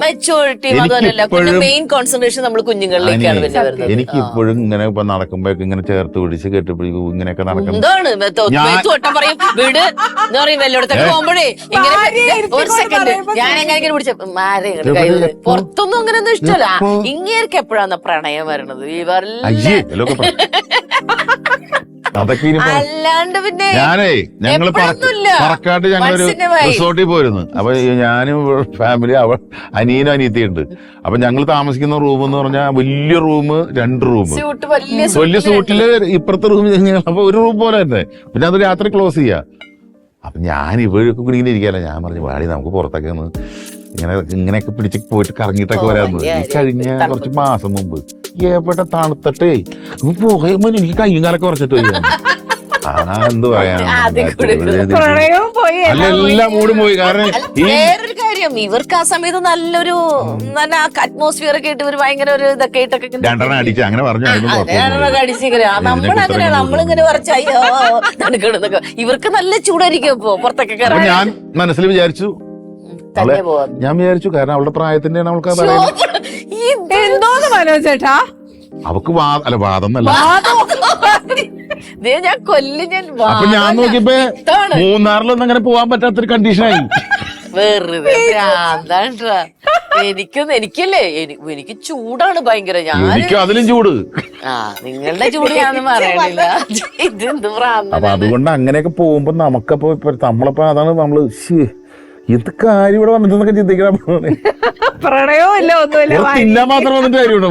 മെച്ചോറിറ്റി അതുമല്ല മെയിൻ കോൺസെൻട്രേഷൻ നമ്മൾ കുഞ്ഞുങ്ങളിലേക്കാണ് പിന്നെ വരുന്നത്. എനിക്ക് ഇപ്പോഴും ഇങ്ങനെ ഇപ്പൊ നടക്കുമ്പോഴൊക്കെ ഇങ്ങനെ ചേർത്ത് പിടിച്ച് കെട്ടിപ്പിടിക്കും. ഇങ്ങനെയൊക്കെ നടക്കും. എന്താണ് പറയും വീട് എന്താ പറയും വല്ലോടത്തൊക്കെ പോകുമ്പോഴേ ഇങ്ങനെ ഒരു സെക്കൻഡ് ഞാൻ എങ്ങനെ പിടിച്ച പുറത്തൊന്നും അങ്ങനെയൊന്നും ഇഷ്ടമല്ല. ഇങ്ങേർക്ക് എപ്പോഴാണ് പ്രണയം വരണത്? അല്ലാണ്ട് പിന്നെ ഞങ്ങള് പറക്കാട്ട് ഞങ്ങളൊരു റിസോർട്ടിൽ പോയിരുന്നു. അപ്പൊ ഞാനും ഫാമിലി അനിയനും അനിയത്തിയുണ്ട്. അപ്പൊ ഞങ്ങൾ താമസിക്കുന്ന റൂം എന്ന് പറഞ്ഞാൽ വലിയ റൂം, 2 റൂം, വലിയ സൂട്ടില് ഇപ്പുറത്തെ റൂം. അപ്പൊ ഒരു റൂം പോലെ തന്നെ. പിന്നെ അത് രാത്രി ക്ലോസ് ചെയ്യാ. അപ്പൊ ഞാൻ ഇവരൊക്കെ കൂടി ഇങ്ങനെ ഇരിക്കാല്ല. ഞാൻ പറഞ്ഞു വാടി നമുക്ക് പുറത്തൊക്കെ ഒന്ന് ഇങ്ങനെയൊക്കെ പിടിച്ച് പോയിട്ട് കറങ്ങിയിട്ടൊക്കെ വരാറുണ്ട്. ഈ കഴിഞ്ഞ കുറച്ച് മാസം മുമ്പ് എവിടെ തണുത്തട്ടേ പോകുമ്പോ എനിക്ക് കയ്യും കാലൊക്കെ കുറച്ചിട്ട് പോയി. എന്ത് പറയാ, എല്ലാം മൂടും പോയി. കാരണം വേറൊരു കാര്യം, ഇവർക്ക് ആ സമയത്ത് നല്ലൊരു നല്ല അറ്റ്മോസ്ഫിയർ ഒക്കെ ഇട്ട് ഇവർ ഭയങ്കര ഒരു ഇതൊക്കെ ഇട്ടൊക്കെ 2 അടിച്ച് അങ്ങനെ പറഞ്ഞു. നമ്മളങ്ങനെ നമ്മളിങ്ങനെ കുറച്ച് അയ്യോ തണുക്കണമെന്നൊക്കെ. ഇവർക്ക് നല്ല ചൂടായിരിക്കും ഇപ്പൊ പുറത്തൊക്കെ. ഞാൻ മനസ്സിൽ വിചാരിച്ചു കാരണം അവളുടെ പ്രായത്തിന്റെ അവൾക്ക് എന്തോന്ന് മനോജേട്ടാ, അവക്ക് വാദം അല്ല. ഞാൻ കൊല്ലും. അപ്പൊ ഞാൻ നോക്കിയപ്പോ മൂന്നാറിലൊന്നും അങ്ങനെ പോവാൻ പറ്റാത്തൊരു കണ്ടീഷനായി. വെറുതെ എനിക്കല്ലേ എനിക്ക് ചൂടാണ് ഭയങ്കര. എനിക്ക് അതിലും ചൂട്. നിങ്ങളുടെ ചൂട് ഞാനൊന്നും പറയണില്ല. ഇതെന്ത് പ്രാന്ത. അപ്പൊ അതുകൊണ്ട് അങ്ങനെയൊക്കെ പോകുമ്പോ നമുക്കപ്പോ നമ്മളിപ്പോ അതാണ് നമ്മള് എന്ത് കാര്യം ഇവിടെ വന്നിട്ടൊക്കെ ചിന്തിക്കണം. പ്രണയവും ഇല്ല, ഒന്നുമില്ല, തിന്നാൻ മാത്രം വന്നിട്ട് കാര്യമുണ്ടോ?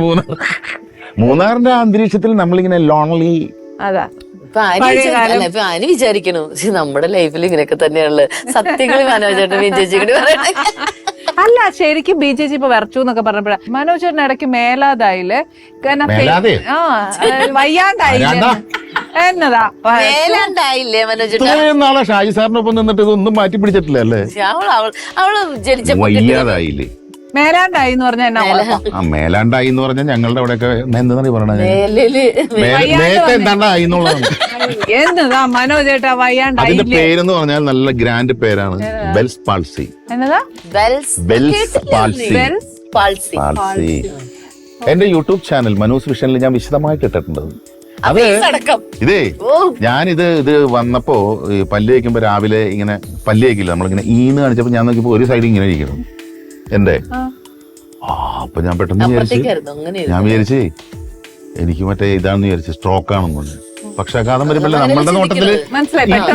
മൂന്നാറിന്റെ അന്തരീക്ഷത്തിൽ നമ്മളിങ്ങനെ ലോൺലി ഇപ്പൊ ആനി വിചാരിക്കണു നമ്മുടെ ലൈഫിൽ ഇങ്ങനെയൊക്കെ തന്നെയാണുള്ളത്. സത്യങ്ങൾ മനോജേട്ടൻ ചേച്ചിയോട് പറയണേ. അല്ല ശരിക്കും ബി ചേച്ചി ഇപ്പൊ വരച്ചു എന്നൊക്കെ പറഞ്ഞപ്പോഴാ മനോജേട്ടൻ ഇടയ്ക്ക് മേലാതായില്ലേ, വയ്യാണ്ടായില്ലേ, എന്നതാ മേലാണ്ടായില്ലേ മനോജേട്ടൻ? ഇത്രയും നാളെ ഷാജി സാറിനൊപ്പം നിന്നിട്ട് ഇതൊന്നും മാറ്റി പിടിച്ചിട്ടില്ല അല്ലേ? അവള് ജനിച്ചപ്പോ വയ്യാതായില്ലേ, മേലാണ്ടായി എന്ന് പറഞ്ഞാൽ എന്നാ കുഴപ്പം? മേലാണ്ടായി എന്ന് പറഞ്ഞാൽ ഞങ്ങളുടെ അവിടെയൊക്കെ എന്താണ് പറയണത്, മേലില് നേരത്തെ എന്താണ്ടായി എന്നുള്ളതാണ്. എന്നതാ മനോജേട്ടാ അതിന്റെ വയ്യാണ്ടായില്ലേ? പേരെന്ന് പറഞ്ഞാൽ നല്ല ഗ്രാൻഡ് പേരാണ്, ബെൽസ് പാൾസി. എന്നതാ ബെൽസ് പാൾസി. പാൾസി. പാൾസി. എന്റെ യൂട്യൂബ് ചാനൽ മനൂസ് വിഷനിൽ ഞാൻ വിശദമായിട്ട് ഇട്ടിട്ടുണ്ട്. അത് ഇതേ ഇത് വന്നപ്പോ ഈ പല്ല് വയ്ക്കുമ്പോ രാവിലെ ഇങ്ങനെ പല്ല് വയ്ക്കില്ല, നമ്മളിങ്ങനെ ഈന്ന് കാണിച്ചപ്പോ ഞാൻ നോക്കിയപ്പോ ഒരു സൈഡ് ഇങ്ങനെ ഇരിക്കണം എന്റെ. അപ്പൊ ഞാൻ പെട്ടെന്ന് വിചാരിച്ചേ എനിക്ക് മറ്റേ ഇതാണെന്ന് വിചാരിച്ചു, സ്ട്രോക്ക് ആണെന്ന് പറഞ്ഞു. പക്ഷാഘാതം വരുമ്പല്ലേ നമ്മളുടെ നോട്ടത്തില്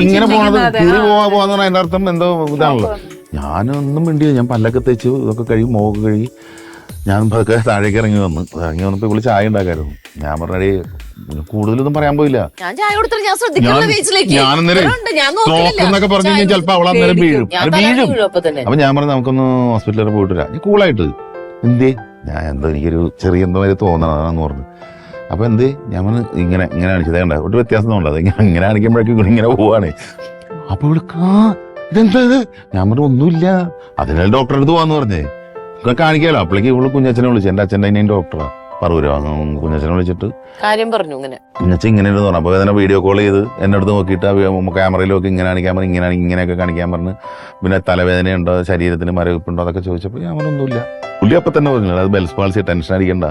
ഇങ്ങനെ പോണത്, കീറി പോവാന്ന് പറഞ്ഞാൽ അതിന്റെ അർത്ഥം എന്തോ ഇതാണല്ലോ. ഞാനൊന്നും മിണ്ടിയില്ല, ഞാൻ പല്ലൊക്കെ തേച്ചു, ഇതൊക്കെ കഴുകി, മുഖമൊക്കെ കഴുകി ഞാൻ പതുക്കെ താഴേക്ക് ഇറങ്ങി വന്നപ്പോ ഇവിടെ ചായ ഉണ്ടാക്കായിരുന്നു. ഞാൻ പറഞ്ഞേ കൂടുതലൊന്നും പറയാൻ പോയില്ല. ഞാനന്നേരം പറഞ്ഞു കഴിഞ്ഞാൽ ചിലപ്പോ അവളന്നേരം വീഴും. അപ്പൊ ഞാൻ പറഞ്ഞു നമുക്കൊന്ന് ഹോസ്പിറ്റലിൽ പോയിട്ട് വരാം, നീ കൂളായിട്ട്. എന്തേ ഞാൻ എന്തോ എനിക്കൊരു ചെറിയ എന്തോ വരെ തോന്നണമെന്ന് പറഞ്ഞു. അപ്പൊ എന്തേ ഞാൻ പറഞ്ഞു ഇങ്ങനെ കാണിച്ചതേ ഉണ്ടാവും, ഒരു വ്യത്യാസം തോന്നണ്ട, ഇങ്ങനെ കാണിക്കുമ്പോഴേക്കും ഇങ്ങനെ പോവാണ്. അപ്പൊ ഇവിടുക്കാ ഇതെന്താ ഞാൻ പറഞ്ഞു ഒന്നുമില്ല, അതിനാൽ ഡോക്ടറെ അടുത്ത് പോവാന്ന് പറഞ്ഞേ കാണിക്കാലോ. അപ്പോഴേക്ക് ഇവള് കുഞ്ഞച്ഛനെ വിളിച്ചു, എന്റെ അച്ഛൻ്റെ അതിന് ഡോക്ടറാ പറവൂരാ. കുഞ്ഞച്ഛനെ വിളിച്ചിട്ട് കാര്യം പറഞ്ഞു, കുഞ്ഞച്ഛൻ ഇങ്ങനെ പറഞ്ഞു. അപ്പൊ തന്നെ വീഡിയോ കോൾ ചെയ്ത് എന്നെ അടുത്ത് നോക്കിയിട്ട് ക്യാമറയിൽ നോക്കി ഇങ്ങനെ കാണിക്കാൻ പറഞ്ഞു, ഇങ്ങനെയൊക്കെ കാണിക്കാൻ പറഞ്ഞ്. പിന്നെ തലവേദനയുണ്ടോ, ശരീരത്തിന് മരവിപ്പുണ്ടോ അതൊക്കെ ചോദിച്ചപ്പോ ഞാൻ ഒന്നുമില്ല. പുള്ളി അപ്പൊ തന്നെ പറഞ്ഞു അത് ബെൽസ് പാൾസി, ടെൻഷൻ അടിക്കണ്ട.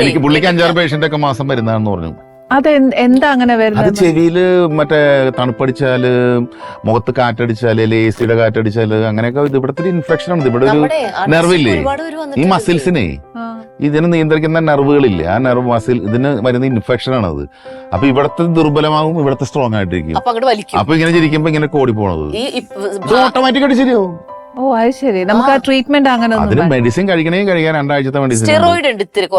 എനിക്ക് പുള്ളിക്ക് 5-6 പേഷ്യന്റ് ഒക്കെ മാസം വരുന്നതാണെന്ന് പറഞ്ഞു. അത് എന്താ അങ്ങനെ വരുന്നത്? അത് ചെവിയില് മറ്റേ തണുപ്പടിച്ചാല്, മുഖത്ത് കാറ്റടിച്ചാല്, എസിയുടെ കാറ്റടിച്ചാല്, അങ്ങനെയൊക്കെ ഇവിടത്തെ ഇൻഫെക്ഷൻ ആണ്. ഇവിടെ ഒരു നെർവില്ലേ, ഈ മസിൽസിനെ ഇതിനെ നിയന്ത്രിക്കുന്ന നെർവുകളില്ലേ, ആ നെർവ് മസിൽ ഇതിന് വരുന്ന ഇൻഫെക്ഷൻ ആണത്. അപ്പൊ ഇവിടത്തെ ദുർബലമാകും, ഇവിടത്തെ സ്ട്രോങ് ആയിട്ടിരിക്കും. അപ്പൊ ഇങ്ങനെ ചിരിക്കുമ്പോ ഇങ്ങനെ കോടി പോണത് ഓട്ടോമാറ്റിക് ആയിട്ട് ശരിയാവും. ഓ അത് ശരി. നമുക്ക് ആ ട്രീറ്റ്മെന്റ് അങ്ങനെ അതിന് മെഡിസിൻ കഴിക്കാൻ 2 ആഴ്ചത്തെ മെഡിസിൻ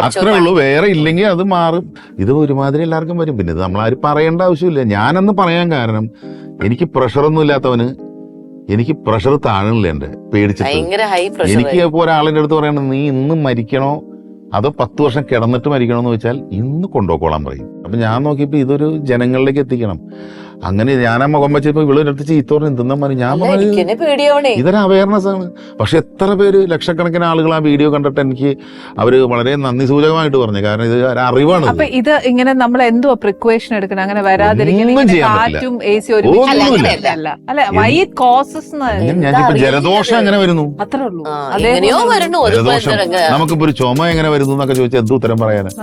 അത്രേ ഉള്ളൂ, വേറെ ഇല്ലെങ്കിൽ അത് മാറും. ഇത് ഒരുമാതിരി എല്ലാവർക്കും വരും. പിന്നെ ഇത് നമ്മളാരും പറയേണ്ട ആവശ്യമില്ല. ഞാനന്ന് പറയാൻ കാരണം എനിക്ക് പ്രഷറൊന്നും ഇല്ലാത്തവന് എനിക്ക് പ്രഷർ താഴണില്ല എന്റെ പേടിച്ചിട്ട്. എനിക്ക് ഇപ്പൊ ഒരാളിന്റെ അടുത്ത് പറയണത് നീ ഇന്ന് മരിക്കണോ അതോ 10 വർഷം കിടന്നിട്ട് മരിക്കണോന്ന് ചോദിച്ചാൽ ഇന്ന് കൊണ്ടുപോയിക്കോളാൻ പറയും. അപ്പൊ ഞാൻ നോക്കിയപ്പോ ഇതൊരു ജനങ്ങളിലേക്ക് എത്തിക്കണം. അങ്ങനെ ഞാൻ ആ മുഖം വെച്ചപ്പോ ഇവളൊരു അടുത്ത് ചീത്ത പറഞ്ഞു എന്തെന്നാ പറഞ്ഞു. ഞാൻ പറഞ്ഞു ഇതൊരു അവയർനെസ് ആണ്. പക്ഷെ എത്ര പേര്, ലക്ഷക്കണക്കിന് ആളുകൾ ആ വീഡിയോ കണ്ടിട്ട് എനിക്ക് അവര് വളരെ നന്ദി സൂചകമായിട്ട് പറഞ്ഞു. കാരണം ഇത് ഒരു അറിവാണ്. അപ്പൊ ഇത് ഇങ്ങനെ നമ്മൾ എന്തോ പ്രിക്കോഷൻ എടുക്കണം അങ്ങനെ വരാതിരിക്കാൻ? കാറ്റും AC ഞാനിപ്പോ ജലദോഷം എങ്ങനെ വരുന്നു, അത്രേ ഉള്ളൂ. ജലദോഷം നമുക്കിപ്പോ ഒരു ചുമ എങ്ങനെ വരുന്നു എന്നൊക്കെ ചോദിച്ചാൽ എന്ത് ഉത്തരം പറയാന്?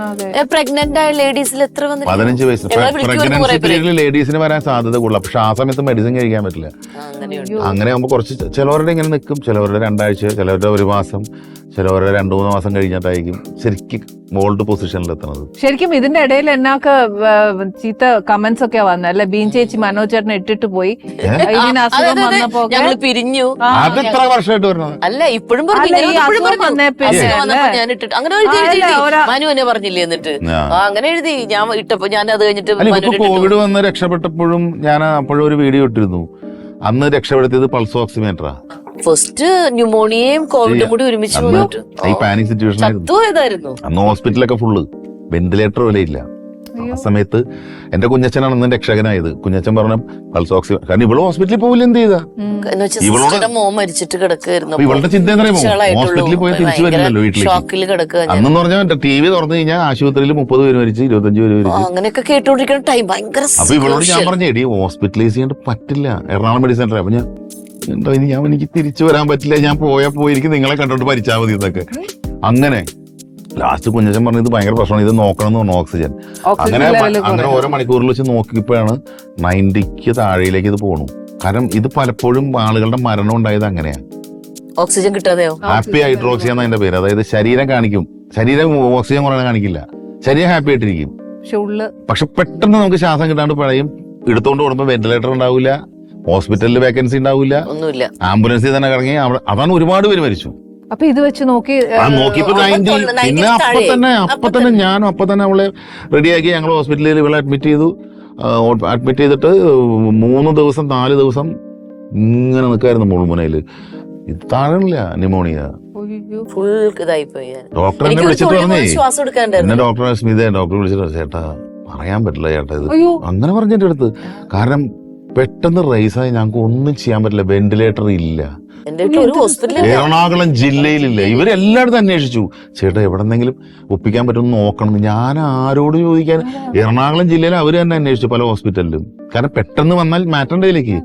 പ്രഗ്നന്റ് ആയ ലേഡീസിൽ 15 വയസ്സ് പ്രഗ്നൻസി പീരീഡിൽ ലേഡീസിന് വരാൻ സാധ്യത കൂടുതൽ. പക്ഷെ ആ സമയത്ത് മെഡിസിൻ കഴിക്കാൻ പറ്റില്ല. അങ്ങനെ ആകുമ്പോൾ കുറച്ച് ചിലവരുടെ ഇങ്ങനെ നിൽക്കും, ചിലവരുടെ 2 ആഴ്ച, ചിലവരുടെ 1 മാസം, ചിലവരുടെ 2-3 മാസം കഴിഞ്ഞിട്ടായിരിക്കും ശരിക്കും മോൾഡ് പൊസിഷനിൽ എത്തുന്നത്. ശരിക്കും ഇതിന്റെ ഇടയിൽ എന്നൊക്കെ ചീത്ത കമന്റ്സ് ഒക്കെ വന്നല്ലേ? ബീൻ ചേച്ചി മനോജ് ചേട്ടനെ ഇട്ടിട്ട് പോയി, ഇതിന് അസുഖം വന്നപ്പോ ഞങ്ങൾ പിരിഞ്ഞു. അത് എത്ര വർഷമായിട്ട് വരുന്നത്? അല്ല ഇപ്പോഴും മനു എന്നെ പറഞ്ഞില്ലേ എന്നിട്ട് അങ്ങനെ എഴുതി. ഞാൻ ഇട്ടപ്പോ ഞാൻ അത് കഴിഞ്ഞിട്ട് കോവിഡ് വന്ന് രക്ഷപ്പെട്ടപ്പോഴും ഞാൻ അപ്പോഴും ഒരു വീഡിയോ ഇട്ടിരുന്നു. അന്ന് രക്ഷപ്പെടുത്തിയത് പൾസ് ഓക്സിമീറ്ററാ. ഫസ്റ്റ് ന്യൂമോണിയയും കോവിഡും കൂടി ഒരുമിച്ച് ഈ പാനിക് സിറ്റുവേഷൻ ആയിരുന്നു. അന്ന് ഹോസ്പിറ്റലൊക്കെ ഫുള്ള്, വെന്റിലേറ്റർ പോലെ ഇല്ല. ആ സമയത്ത് എന്റെ കുഞ്ഞച്ഛനാണ് അന്ന് രക്ഷകനായത്. കുഞ്ഞച്ഛൻ പറഞ്ഞ പൾസ് ഓക്സിജൻ, കാരണം ഇവള് ഹോസ്പിറ്റലിൽ പോവില്ല, എന്ത് ചെയ്താ മോൻ മരിച്ചിട്ട് കിടക്കായിരുന്നു. ഇവളുടെ ചിന്ത എന്താ ഹോസ്പിറ്റലിൽ പോയി തിരിച്ചു വരില്ലല്ലോ വീട്ടിലേക്ക്. അന്നെന്ന് പറഞ്ഞാൽ TV തുറന്നു കഴിഞ്ഞാൽ ആശുപത്രിയിൽ 30 പേര് മരിച്ച്, 25 പേര് മരിച്ചു. അങ്ങനെയൊക്കെ കേട്ടോണ്ടിരിക്കുന്ന ടൈം ഭയങ്കര. അപ്പൊ ഇവളോട് ഞാൻ പറഞ്ഞു എടി ഹോസ്പിറ്റലൈസ് ചെയ്യാണ്ട് പറ്റില്ല, എറണാകുളം മെഡിക്കൽ സെന്റർ. അപ്പൊ ഞാൻ എന്താ എനിക്ക് തിരിച്ചു വരാൻ പറ്റില്ല, ഞാൻ പോയിരിക്കും, നിങ്ങളെ കണ്ടോണ്ട് മരിച്ചാൽ മതി എന്നൊക്കെ. അങ്ങനെ ലാസ്റ്റ് കുഞ്ഞച്ചൻ പറഞ്ഞു ഇത് ഭയങ്കര പ്രശ്നമാണ്, ഇത് നോക്കണം എന്ന് പറഞ്ഞു ഓക്സിജൻ. അങ്ങനെ ഓരോ മണിക്കൂറിൽ വെച്ച് നോക്കിയപ്പോഴാണ് 90ക്ക് താഴെയിലേക്ക് ഇത് പോണു. കാരണം ഇത് പലപ്പോഴും ആളുകളുടെ മരണം ഉണ്ടായത് അങ്ങനെയാണ്, ഓക്സിജൻ കിട്ടാതെയോ. ഹാപ്പി ഹൈഡ്രോക്സി എന്നാ അതിന്റെ പേര്. അതായത് ശരീരം കാണിക്കും, ശരീരം ഓക്സിജൻ കുറേ കാണിക്കില്ല, ശരീരം ഹാപ്പി ആയിട്ടിരിക്കും. പക്ഷെ പെട്ടെന്ന് നമുക്ക് ശ്വാസം കിട്ടാണ്ട് പഴയും, എടുത്തോണ്ട് കൊടുക്കുമ്പോൾ വെന്റിലേറ്റർ ഉണ്ടാവില്ല, ഹോസ്പിറ്റലിൽ വേക്കൻസി ഉണ്ടാവില്ല, ആംബുലൻസിൽ തന്നെ കിടങ്ങി. അതാണ് ഒരുപാട് പേര് മരിച്ചു. അപ്പൊ ഇത് വെച്ച് നോക്കി നോക്കിയപ്പോ 90. പിന്നെ അപ്പൊ തന്നെ ഞാനും അപ്പൊ തന്നെ അവളെ റെഡിയാക്കി ഞങ്ങൾ ഹോസ്പിറ്റലിൽ ഇവളെ അഡ്മിറ്റ് ചെയ്തു. അഡ്മിറ്റ് ചെയ്തിട്ട് 3 ദിവസം 4 ദിവസം ഇങ്ങനെ നിൽക്കായിരുന്നു മുൾമുനയില്. ഇത് താഴെയില്ല ന്യൂമോണിയ. ഫുൾ ഇതായി പോയി. ഡോക്ടർ എന്നെ വിളിച്ചിട്ട് പറഞ്ഞേ, ശ്വാസം എടുക്കാണ്ടായിരുന്നു. എന്നെ ഡോക്ടർ സ്മിത ഡോക്ടർ വിളിച്ചിട്ട് ചേട്ടാ പറയാൻ പറ്റില്ല ചേട്ടാ ഇത് അയ്യോ. അങ്ങനെ പറഞ്ഞിട്ട് അടുത്ത്. കാരണം പെട്ടെന്ന് റൈസായി ഞങ്ങൾക്ക് ഒന്നും ചെയ്യാൻ പറ്റില്ല, വെന്റിലേറ്റർ ഇല്ല, എന്റെ വീട്ടിൽ ഒരു ഹോസ്പിറ്റലിൽ എറണാകുളം ജില്ലയിലില്ല. ഇവരെല്ലായിടത്തും അന്വേഷിച്ചു, ചേട്ടാ എവിടെന്നെങ്കിലും ഒപ്പിക്കാൻ പറ്റുമെന്ന് നോക്കണം. ഞാൻ ആരോട് ചോദിക്കാൻ? എറണാകുളം ജില്ലയിൽ അവർ തന്നെ അന്വേഷിച്ചു പല ഹോസ്പിറ്റലിലും. കാരണം പെട്ടെന്ന് വന്നാൽ മാറ്റേണ്ടതിലേക്ക്.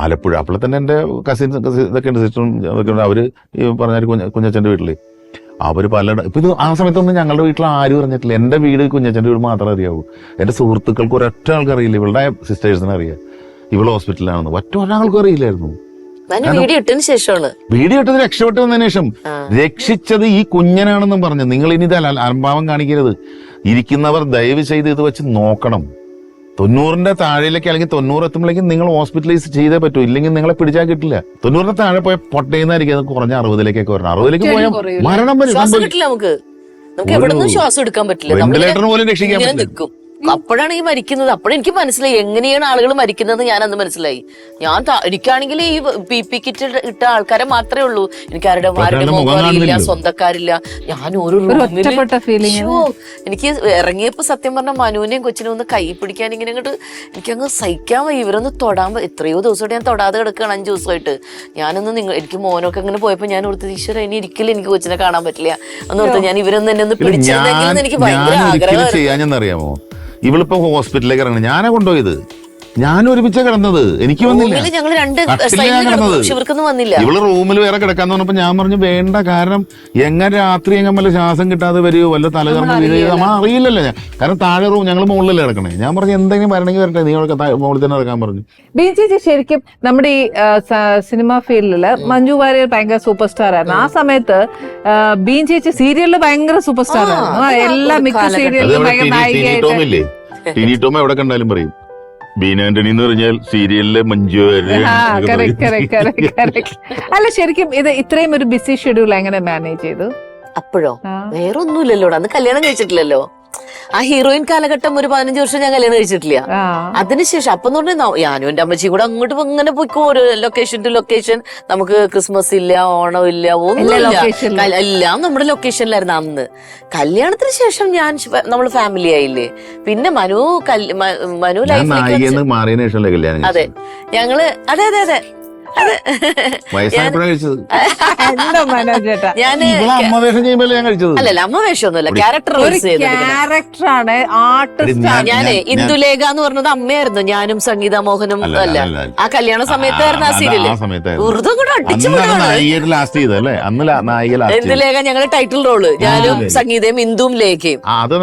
ആലപ്പുഴ അപ്പോൾ തന്നെ എന്റെ കസിൻസ് ഇതൊക്കെ ഉണ്ട്, സിസ്റ്ററും അതൊക്കെ ഉണ്ട്. അവര് ഈ പറഞ്ഞ കുഞ്ഞച്ചന്റെ വീട്ടില് അവര് പല ഇപ്പൊ ഇത് ആ സമയത്തൊന്നും ഞങ്ങളുടെ വീട്ടിൽ ആരും അറിഞ്ഞിട്ടില്ല. എന്റെ വീട് കുഞ്ഞച്ചന്റെ വീട് മാത്രമേ അറിയാവൂ. എന്റെ സുഹൃത്തുക്കൾക്ക് ഒരൊറ്റ ആൾക്ക് അറിയില്ല. ഇവളുടെ സിസ്റ്റേഴ്സിനെ അറിയാം ഇവള് ഹോസ്പിറ്റലിലാണെന്ന്. ഒരാൾക്കും അറിയില്ലായിരുന്നു. വീഡിയോ ഇട്ടതിന് ശേഷമാണ് വീഡിയോ ഇട്ടത് രക്ഷപ്പെട്ടു വന്നതിന് ശേഷം രക്ഷിച്ചത് ഈ കുഞ്ഞനാണെന്നും പറഞ്ഞു. നിങ്ങൾ ഇനി ഇത് അലംഭാവം കാണിക്കരുത്. ഇരിക്കുന്നവർ ദയവ് ചെയ്ത് ഇത് വെച്ച് നോക്കണം. 90ന്റെ താഴേലേക്ക് അല്ലെങ്കിൽ 90 എത്തുമ്പോഴേക്കും നിങ്ങൾ ഹോസ്പിറ്റലൈസ് ചെയ്തേ പറ്റൂ, ഇല്ലെങ്കിൽ നിങ്ങളെ പിടിച്ചാൽ കിട്ടില്ല. 90ന്റെ താഴെ പോയ പൊട്ടയുന്നതായിരിക്കും അത് കുറഞ്ഞ 60ലേക്കൊക്കെ വരണം. 60ലേക്ക് പോയാൽ മരണം വരും. ശ്വാസം കിട്ടില്ല, നമുക്ക് എവിടെ നിന്നും ശ്വാസം എടുക്കാൻ പറ്റില്ല. വെന്റിലേറ്ററിന് പോലും രക്ഷിക്കാൻ ഇങ്ങനെ പറ്റില്ല. നിൽക്കും. അപ്പോഴാണ് ഈ മരിക്കുന്നത്. അപ്പോഴെനിക്ക് മനസ്സിലായി എങ്ങനെയാണ് ആളുകൾ മരിക്കുന്നത്. ഞാൻ അന്ന് മനസ്സിലായി. എനിക്കാണെങ്കിൽ ഈ PP കിറ്റ് ഇട്ട ആൾക്കാരെ മാത്രമേ ഉള്ളൂ. എനിക്ക് ആരുടെ മുഖമില്ല, സ്വന്തക്കാരില്ല. ഞാൻ ഒരു എനിക്ക് ഇറങ്ങിയപ്പോ സത്യം പറഞ്ഞ മനുവിനെയും കൊച്ചിനും ഒന്ന് കൈ പിടിക്കാൻ ഇങ്ങനെ അങ്ങോട്ട് എനിക്കങ്ങ് സഹിക്കാൻ വയ്യ. ഇവരൊന്ന് തൊടാൻ എത്രയോ ദിവസമായിട്ട് ഞാൻ തൊടാതെ കിടക്കുകയാണ്, 5 ദിവസമായിട്ട്. ഞാനൊന്ന് എനിക്ക് മോനൊക്കെ അങ്ങനെ പോയപ്പോ ഞാൻ ഓർത്തത് ഈശ്വര ഇനി ഒരിക്കലും എനിക്ക് കൊച്ചിനെ കാണാൻ പറ്റില്ല എന്ന് ഓർത്ത് ഞാൻ ഇവരൊന്നും എന്നെ ഒന്ന് പിടിച്ചിരുന്നെങ്കിൽ എനിക്ക് ഭയങ്കര ആഗ്രഹം. അറിയാമോ, ഇവളിപ്പോ ഹോസ്പിറ്റലിലേക്ക് ഇറങ്ങണം. ഞാനാ കൊണ്ടുപോയത്, ഞാൻ ഒരുമിച്ച കിടന്നത്. എനിക്ക് വന്നില്ല, ഞങ്ങൾ 2 ഇവർക്കൊന്നും വന്നില്ല. ഇവള് റൂമിൽ വേറെ കിടക്കാന്ന് പറഞ്ഞപ്പോ ഞാൻ പറഞ്ഞു വേണ്ട. കാരണം എങ്ങനെ രാത്രി എങ്ങനെ വല്ല ശ്വാസം കിട്ടാതെ വരുമോ, വല്ല തലകർമ്മ നമ്മൾ അറിയില്ലല്ലോ. കാരണം താഴെ റൂം ഞങ്ങൾ മുകളിലല്ലേ കിടക്കണേ. ഞാൻ പറഞ്ഞു എന്തെങ്കിലും വരണമെങ്കിൽ വരട്ടെ, നീ മുകളിൽ തന്നെ ഇറക്കാൻ പറഞ്ഞു. ബീഞ്ചേച്ചി ശരിക്കും നമ്മുടെ ഈ സിനിമ ഫീൽഡില് മഞ്ജു വാര്യർ ഭയങ്കര സൂപ്പർ സ്റ്റാർ ആയിരുന്നു. ആ സമയത്ത് ബീഞ്ചേച്ചി സീരിയലില് ഭയങ്കര സൂപ്പർ സ്റ്റാർ ആയിരുന്നു. എല്ലാ മിക്ക സീരിയലിലും ഭയങ്കര നായികയായിട്ട്. ടിനി ടോം എവിടെ കണ്ടാലും പറയും ബീന ആന്റണി എന്ന് പറഞ്ഞാൽ സീരിയലിലെ മഞ്ജു വാര്യർ. അല്ല ശരിക്കും ഇത് ഇത്രയും ഒരു ബിസി ഷെഡ്യൂൾ എങ്ങനെ മാനേജ് ചെയ്തു? അപ്പോഴോ വേറെ ഒന്നുമില്ലല്ലോ, അന്ന് കല്യാണം കഴിച്ചിട്ടില്ലല്ലോ. ആ ഹീറോയിൻ കാലഘട്ടം ഒരു 15 വർഷം ഞാൻ കല്യാണം കഴിച്ചിട്ടില്ല. അതിനുശേഷം അപ്പൊ എന്ന് പറഞ്ഞാൽ ഞാനും എന്റെ അമ്മച്ചി കൂടെ അങ്ങോട്ട് ഇങ്ങനെ പോയിക്കോ, ഒരു ലൊക്കേഷൻ ടു ലൊക്കേഷൻ. നമുക്ക് ക്രിസ്മസ് ഇല്ല, ഓണം ഇല്ല, ഒന്നുമില്ല, എല്ലാം നമ്മുടെ ലൊക്കേഷനിലായിരുന്നു അന്ന്. കല്യാണത്തിന് ശേഷം നമ്മള് ഫാമിലി ആയില്ലേ. പിന്നെ മനു ലൈഫിലേക്ക് അതെ ഞങ്ങള് അതെ അതെ അതെ അതെ അല്ലല്ല അമ്മ വേഷമൊന്നുമല്ല, ക്യാരക്ടറാണ്. ഞാന് ഇന്ദുലേഖ എന്ന് പറഞ്ഞത് അമ്മയായിരുന്നു. ഞാനും സംഗീത മോഹനും അല്ല ആ കല്യാണ സമയത്തായിരുന്നു ആ സീരിയല്. ഉറുദു കൂടെ അടിച്ചു. ഇന്ദുലേഖ ഞങ്ങളുടെ ടൈറ്റിൽ റോള്, ഞാനും സംഗീതയും ഇന്ദുവും ലേഖയും.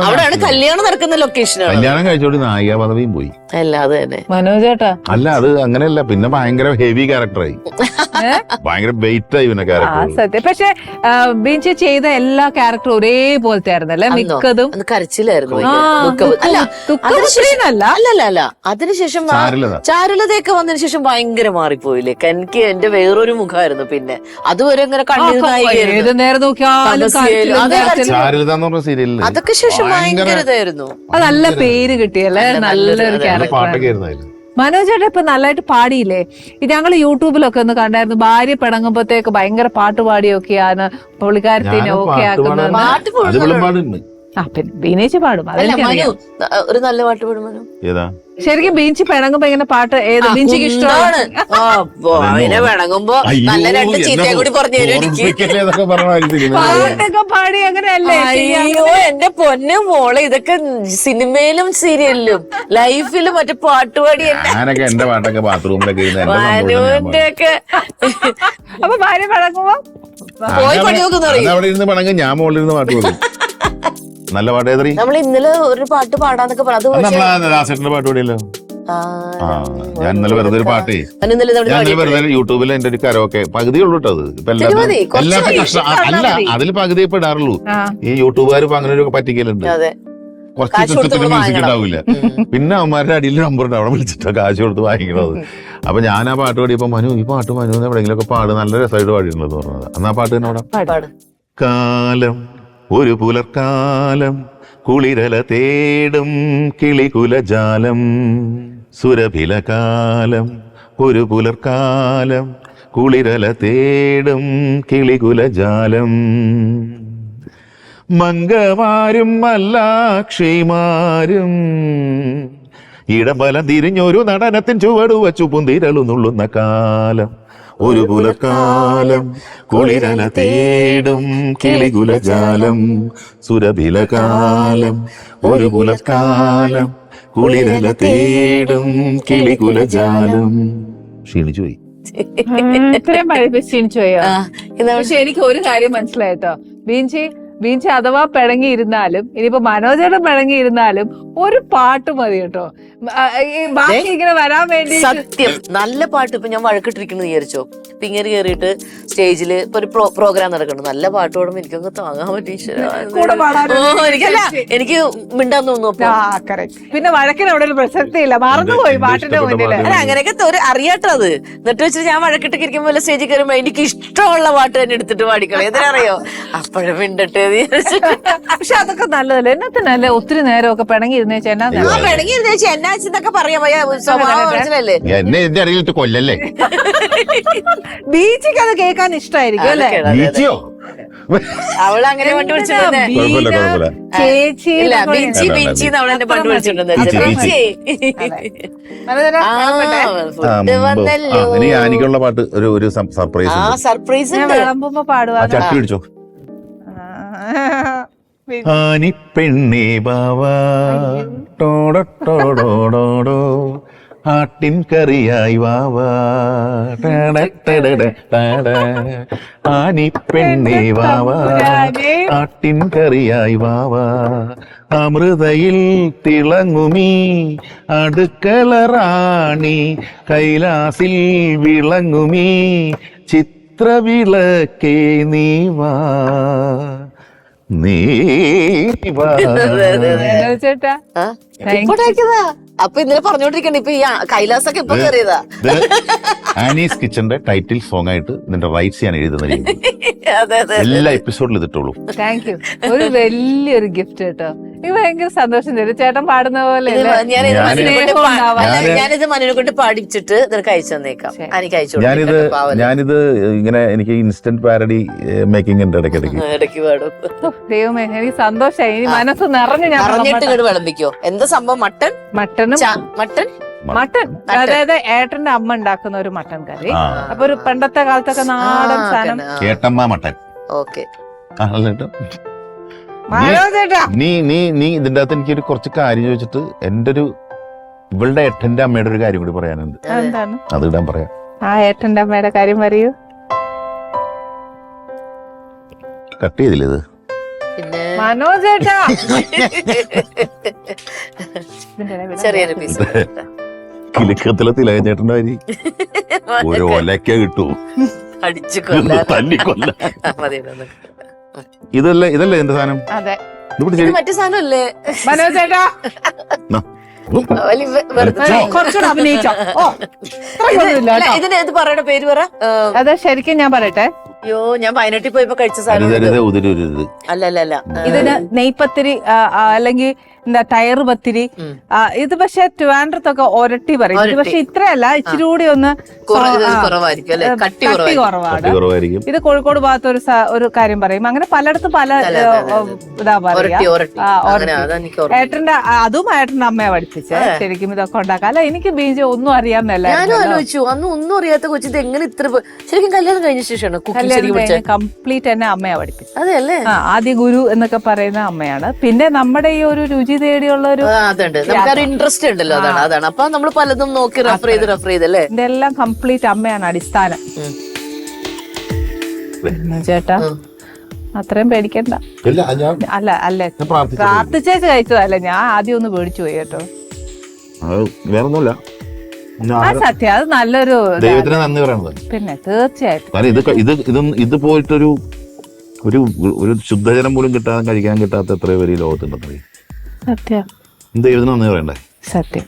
അവിടെയാണ് കല്യാണം നടക്കുന്ന ലൊക്കേഷനാണ്. കല്യാണം കഴിച്ചോടി നായിക പദവിയും പോയി. അല്ല അത് തന്നെ മനോജേട്ടാ. അല്ല അത് അങ്ങനെയല്ല, പിന്നെ ഭയങ്കര ഹെവി ക്യാരക്ടറായി, ഭയങ്കര വെയിറ്റ് ആയി പിന്നെ ക്യാരക്ടർ. സത്യം. പക്ഷെ ബീഞ്ച് ചെയ്ത എല്ലാ ക്യാരക്ടറും ഒരേപോലത്തെ ആയിരുന്നല്ലേ മിക്കതും. കരച്ചിലായിരുന്നു. അല്ല അതിനുശേഷം ചാരുലതയൊക്കെ വന്നതിന് ശേഷം ഭയങ്കര മാറിപ്പോയില്ലേ. എനിക്ക് എന്റെ വേറൊരു മുഖമായിരുന്നു. പിന്നെ അതുവരെ ഇങ്ങനെ ഏത് നേരം നോക്കിയാലും അതൊക്കെ ശേഷം ഭയങ്കര ഇതായിരുന്നു. അത് നല്ല പേര് കിട്ടിയല്ലേ, നല്ലൊരു ക്യാരക്ടർ. മനോജേട്ടാ ഇപ്പൊ നല്ലതായിട്ട് പാടിയില്ലേ? ഞങ്ങള് യൂട്യൂബിലൊക്കെ ഒന്ന് കണ്ടായിരുന്നു, ഭാര്യ പിണങ്ങുമ്പോഴത്തേക്ക് ഭയങ്കര പാട്ട് പാടിയൊക്കെയാണ് പുള്ളിക്കാരത്തിനെ ഓക്കെ ആക്കുന്നത്. പിന്നെ ബീനേച്ചി പാടും, ഒരു നല്ല പാട്ട് പാടും മനു. ശരിക്കും ബീഞ്ചി പിണങ്ങുമ്പോ ഇങ്ങനെ പാട്ട് ഏത് ബീഞ്ചിക്ക് ഇഷ്ടമാണ്? പിണങ്ങുമ്പോ നല്ല 2 ചീത്തയും കൂടി പറഞ്ഞു പാട്ടൊക്കെ പാടി അങ്ങനെയല്ലേ? അയ്യോ എന്റെ പൊന്നു മോളെ, ഇതൊക്കെ സിനിമയിലും സീരിയലിലും ലൈഫിലും മറ്റേ പാട്ടുപാടി എന്റെ പാട്ടൊക്കെ ബാത്റൂമിലൊക്കെ മനുവിന്റെ ഒക്കെ. അപ്പൊ ഭാര്യ പിണങ്ങുമ്പോ പോയി പണി നോക്കുന്നു. അവിടെ ഇരുന്ന് പിണങ്ങും, ഞാൻ മുകളിൽ ഇരുന്ന് പാട്ട് പാടും. നല്ല പാട്ട് ഏതറി? നമ്മൾ ഇന്നലെ ഒരു പാട്ട് പാടാന്നൊക്കെ പറഞ്ഞു. പാട്ട് പാടിയല്ലോ. ഞാൻ ഇന്നലെ വെറുതെ ഒരു പാട്ടേ, വെറുതെ യൂട്യൂബിൽ എന്റെ ഒരു കരോക്കെ പകുതിയുള്ളൂ കേട്ടോ. അത് ഇപ്പൊ എല്ലാവർക്കും കഷ്ടം അല്ല, അതിൽ പകുതി ഇപ്പൊ ഇടാറുള്ളൂ. ഈ യൂട്യൂബുകാർ ഇപ്പൊ അങ്ങനെ ഒരു പറ്റിക്കലുണ്ട്. കുറച്ച് കാശ് കൊടുത്ത് സിസ്റ്റത്തിന് മ്യൂസിക് വാങ്ങണം. ഉണ്ടാവില്ല. പിന്നെ അവന്മാരുടെ അടിയിൽ നമ്പർ ഉണ്ട്, അവിടെ വിളിച്ചിട്ടാ കാശ് കൊടുത്ത് വാങ്ങിക്കണത്. അപ്പൊ ഞാൻ ആ പാട്ട് പാടിയപ്പോ മനു ഈ പാട്ട് മനു എവിടെയെങ്കിലും ഒക്കെ പാട്, നല്ല രസമായിട്ട് പാടിയിട്ടുള്ളത് പറഞ്ഞത്. അന്ന് ആ പാട്ട് തന്നെ പാടാം. പാട്. കാലം ഒരു പുലർക്കാലം കുളിരല തേടും കിളികുലജാലം, സുരഭിലകാലം ഒരു പുലർക്കാലം കുളിരല തേടും കിളികുലജാലം, മംഗമാരും മല്ലാക്ഷിമാരും ഇടംബലം തിരിഞ്ഞൊരു നടനത്തിൻ ചുവടു വച്ചു പുന്തിരളുന്നുള്ളുന്ന കാലം, ഒരു പുലർക്കാലം കുളിരല തേടും കിളികുലജാലം, സുരഭിലകാലം ഒരു പുലർക്കാലം കുളിരല തേടും കിളികുലജാലം. ക്ഷീണിച്ചു പോയി. ഇത്രയും പഠിപ്പിച്ചു പോയോ? ആ, ഇത് പക്ഷെ എനിക്ക് ഒരു കാര്യം മനസ്സിലായിട്ടോ, ബീഞ്ചി അഥവാ പിണങ്ങിയിരുന്നാലും ഇനിയിപ്പോ മനോജയുടെ പിണങ്ങിയിരുന്നാലും ഒരു പാട്ട് മതി കേട്ടോ, ഈ ബാക്കി ഇങ്ങനെ വരാൻ വേണ്ടി. സത്യം നല്ല പാട്ട്. ഇപ്പൊ ഞാൻ വഴക്കിട്ടിരിക്കുന്നു വിചാരിച്ചോ, ഇപ്പൊ ഇങ്ങനെ കേറിയിട്ട് സ്റ്റേജില് ഇപ്പൊ ഒരു പ്രോഗ്രാം നടക്കുന്നു, നല്ല പാട്ട് പാടുമ്പോ എനിക്കൊന്ന് താങ്ങാൻ കൂടെ പാടാനും എനിക്ക് മിണ്ടാൻ തോന്നുന്നു. അപ്പൊ correct. പിന്നെ വഴക്കിന് അവിടെ ഒരു പ്രസക്തിയില്ല, മറന്നുപോയി പാട്ടിന്റെ മുന്നില്. അല്ല അങ്ങനെയൊക്കെ ഒരു അറിയാട്ടോ അത്. എന്നിട്ട് വെച്ചിട്ട് ഞാൻ വഴക്കിട്ടൊക്കെ ഇരിക്കുമ്പോൾ സ്റ്റേജിൽ കയറുമ്പോ എനിക്ക് ഇഷ്ടമുള്ള പാട്ട് തന്നെ എടുത്തിട്ട് പാടിക്കളെ, എന്തിനറിയോ അപ്പോഴും മിണ്ടട്ടെ. പക്ഷെ അതൊക്കെ നല്ലതല്ലേ, എന്നത്തിനല്ലേ ഒത്തിരി നേരമൊക്കെ പിണങ്ങിയിരുന്നേ ചേന്നാ. എന്നാച്ചെന്നൊക്കെ പറയാം, സ്വഭാവം മനസ്സിലല്ലേ. എന്നെ എന്റെ അറിയിലിട്ട് കൊല്ലല്ലേ. ബീച്ചിക്ക് അത് കേൾക്കാൻ ഇഷ്ടമായിരിക്കും അല്ലേ? ബീച്ചിയോ? അവളങ്ങനെ പണ്ട് വിളിച്ചിട്ടുണ്ട്. കുഴപ്പമില്ല, കുഴപ്പമില്ല. ചേച്ചി ഇല്ല ബിഞ്ചി ബിഞ്ചി അവളെന്നെ പണ്ട് വിളിച്ചിട്ടുണ്ട്. ബിഞ്ചി ഫുഡ് വന്നല്ലോ. ഇനി ആനിക്കുള്ള പാട്ട് ഒരു സർപ്രൈസ് ആ സർപ്രൈസ് ഉണ്ട്. വിളമ്പുമ്പോ പാടുവാ. ചട്ടി പിടിച്ചോ. ആനിപ്പെണ്ണേ ബാവാ ടോടോടോടോടോ ആട്ടിൻ കറിയായി വാവാ ആനിപ്പെണ്ണേ വാവാ ആട്ടിൻ കറിയായി വാവാ അമൃതയിൽ തിളങ്ങുമീ അടുക്കള റാണി കൈലാസിൽ വിളങ്ങുമീ ചിത്രവിളക്കേ നീ വാ നീ വാ. ചേട്ടാ ആ, ഇപ്പൊ ഉണ്ടാക്കിയതാ. അപ്പൊ ഇന്നലെ പറഞ്ഞോണ്ടിരിക്കണ്ട, ഇപ്പൊ ഈ കൈലാസൊക്കെ ഇപ്പൊ കയറിയതാ. ആനീസ് കിച്ചന്റെ ടൈറ്റിൽ സോങ് ആയിട്ട് നിന്റെ റൈറ്റ്സ് ഞാൻ എഴുതുന്നതായിരിക്കും. അതെ അതെ. എല്ലാ എപ്പിസോഡിലും ഇതിട്ടുള്ളൂ. Thank you. ഒരു വലിയൊരു ഗിഫ്റ്റ് കേട്ടോ, എനിക്ക് ഭയങ്കര സന്തോഷം തരും. ചേട്ടൻ പാടുന്ന പോലെ ഞാനിത് മനുവിനെ കൊണ്ട് പാടിച്ചിട്ട് നിനക്ക് അയച്ചു തന്നേക്കാം. എനിക്ക് അയച്ചു ഞാനിത് ഇങ്ങനെ എനിക്ക് ഇൻസ്റ്റന്റ് പാരഡി മേക്കിംഗ് ഉണ്ട് ഇടയ്ക്കിടയ്ക്ക്. ഇടയ്ക്ക് പാടും. ദൈവമേ എനിക്ക് സന്തോഷമായി, ഇനി മനസ്സ് നിറഞ്ഞു. ഞാൻ പറഞ്ഞിട്ട് ഇങ്ങോട്ട് വിളമ്പിക്കോ. എന്താ സംഭവം? മട്ടൺ മട്ടൺ, അതായത് ഏട്ടന്റെ അമ്മ ഉണ്ടാക്കുന്ന ഒരു മട്ടൻ കറി. അപ്പൊ ഒരു പണ്ടത്തെ കാലത്തൊക്കെ നാടൻ സാധനം. കേട്ടമ്മ മട്ടൻ. ഓക്കെ. നീ ഇതിന്റെ അകത്ത് എനിക്കൊരു കുറച്ച് കാര്യം ചോദിച്ചിട്ട് എന്റെ ഒരു ഇവളുടെ ഏട്ടന്റെ അമ്മയുടെ ഒരു കാര്യം കൂടി പറയാനുണ്ട്. എന്താണ്? അത് ഇടാൻ പറയാം. ആ ഏട്ടന്റെ അമ്മയുടെ കാര്യം പറയൂ. കട്ട് ചെയ്തില്ലേ ഇത്? മനോജേട്ടാ ചെറിയൊരു പീസ് കിലുക്കത്തിലെ തിലകഞ്ഞേട്ടൻ്റെ അരി ഒരു ഒലക്ക കിട്ടൂ, അടിച്ചു തല്ലിക്കൊല്ല. മതി. ഇതല്ലേ എന്റെ സാധനം? അതെ, മറ്റു സാധനമല്ലേ മനോജേട്ടാ? കുറച്ചുകൂടെ അഭിനയിച്ചോ? ഇതിന്റെ പറയണ പേര് പറ. അത് ശരിക്കും ഞാൻ പറയട്ടെ. അയ്യോ, ഞാൻ വയനാട്ടിൽ പോയപ്പോ കഴിച്ച സാധനം. അല്ല ഇതിന് നെയ്പത്തിരി അല്ലെങ്കിൽ എന്താ ടയർ പത്തിരി. ഇത് പക്ഷെ ട്രിവാൻഡ്രത്തൊക്കെ ഒരട്ടി പറയും. ഇത് പക്ഷെ ഇത്രയല്ല, ഇച്ചിരി കൂടി ഒന്ന് കട്ടി കുറവാണ്. ഇത് കോഴിക്കോട് ഭാഗത്ത് ഒരു കാര്യം പറയും. അങ്ങനെ പലയിടത്തും പല ഇതാ പറയാ. ഏട്ടന്റെ അതും ഏട്ടന്റെ അമ്മയെ പഠിപ്പിച്ച് ശരിക്കും ഇതൊക്കെ ഉണ്ടാക്കാം. അല്ല, എനിക്ക് ബീജ് ഒന്നും അറിയാമെന്നല്ല. ഞാനും ആലോചിച്ചു, അന്ന് ഒന്നും അറിയാത്ത കൊച്ചിത് എങ്ങനെ ഇത്ര ശരിക്കും കല്യാണം കഴിഞ്ഞ ശേഷമാണ് കംപ്ലീറ്റ് എന്നെ അമ്മയെ പഠിപ്പിച്ചത്. അതെയല്ലേ? ആദ്യ ഗുരു എന്നൊക്കെ പറയുന്ന അമ്മയാണ്. പിന്നെ നമ്മുടെ ഈ ഒരു രുചി തേടിയുള്ള ഒരു ഇൻട്രസ്റ്റ് ഉണ്ടല്ലോ, അതാണ്. അപ്പൊ നമ്മൾ പലതും നോക്കി റെഫർ ചെയ്തല്ലേ. ഇതെല്ലാം കംപ്ലീറ്റ് അമ്മയാണ് അടിസ്ഥാനം. ചേട്ടാ അത്രയും പേടിക്കണ്ട. അല്ല പ്രാർത്ഥിച്ചേച്ച് കഴിച്ചതല്ല, ഞാൻ ആദ്യം ഒന്ന് പേടിച്ചു പോയി കേട്ടോ. വേറൊന്നുമില്ല, സത്യം. അത് നല്ലൊരു ദൈവത്തിന് നന്ദി പറയണത്. പിന്നെ തീർച്ചയായിട്ടും ഇത് പോയിട്ടൊരു ഒരു ശുദ്ധജലം പോലും കഴിക്കാൻ കിട്ടാത്ത എത്രയോ പേര് ലോകത്തുണ്ടെന്നറിയാം. സത്യം ദൈവത്തിന് നന്ദി പറയണ്ടേ. സത്യം.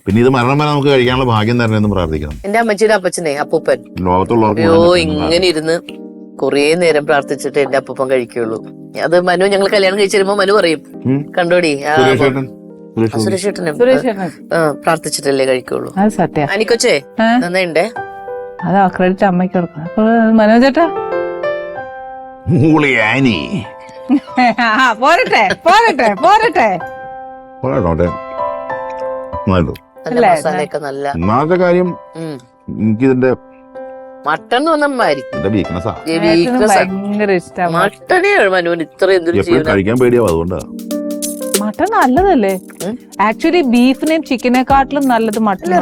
പിന്നെ ഇത് മരണം വരെ നമുക്ക് കഴിക്കാനുള്ള ഭാഗ്യം തരണമെന്ന് പ്രാർത്ഥിക്കണം. എന്റെ അമ്മച്ചിയുടെ അപ്പച്ചനെ അപ്പൂപ്പൻ ലോകത്തുള്ളവർക്ക് അയ്യോ ഇങ്ങനെ ഇരുന്ന് കുറേ നേരം പ്രാർത്ഥിച്ചിട്ട് എന്റെ അപ്പൂപ്പൻ കഴിക്കുള്ളൂ. അത് മനു ഞങ്ങൾ കല്യാണം കഴിച്ചു വരുമ്പോ മനു പറയും കണ്ടോടി സുരേഷ് ചേട്ടനും പ്രാർത്ഥിച്ചിട്ടല്ലേ കഴിക്കുള്ളൂ. അത് സത്യം. അനിക്കൊച്ചേ നന്നായിണ്ടേ. അതാ ക്രെഡിറ്റ് അമ്മയ്ക്ക് കൊടുക്കണം. അപ്പൊ മനോജേട്ടാ പോരട്ടെ പോരട്ടെ പോരട്ടെ. നല്ല മസാലയൊക്കെ നല്ല ഒന്നാമത്തെ കാര്യം എനിക്കിതിന്റെ മട്ടൺ ഒന്നും വീക്ക്നെസ്സാ. ഭയങ്കര ഇഷ്ടമാണ് മട്ടണേ മനുവിന് ഇത്ര എന്തൊരു എപ്പോഴും കഴിക്കാൻ പേടിയാവും, അതുകൊണ്ടാ. മട്ടൺ നല്ലതല്ലേ ആക്ച്വലി ബീഫിനെയും ചിക്കനെക്കാട്ടിലും നല്ലത് മട്ടൺ.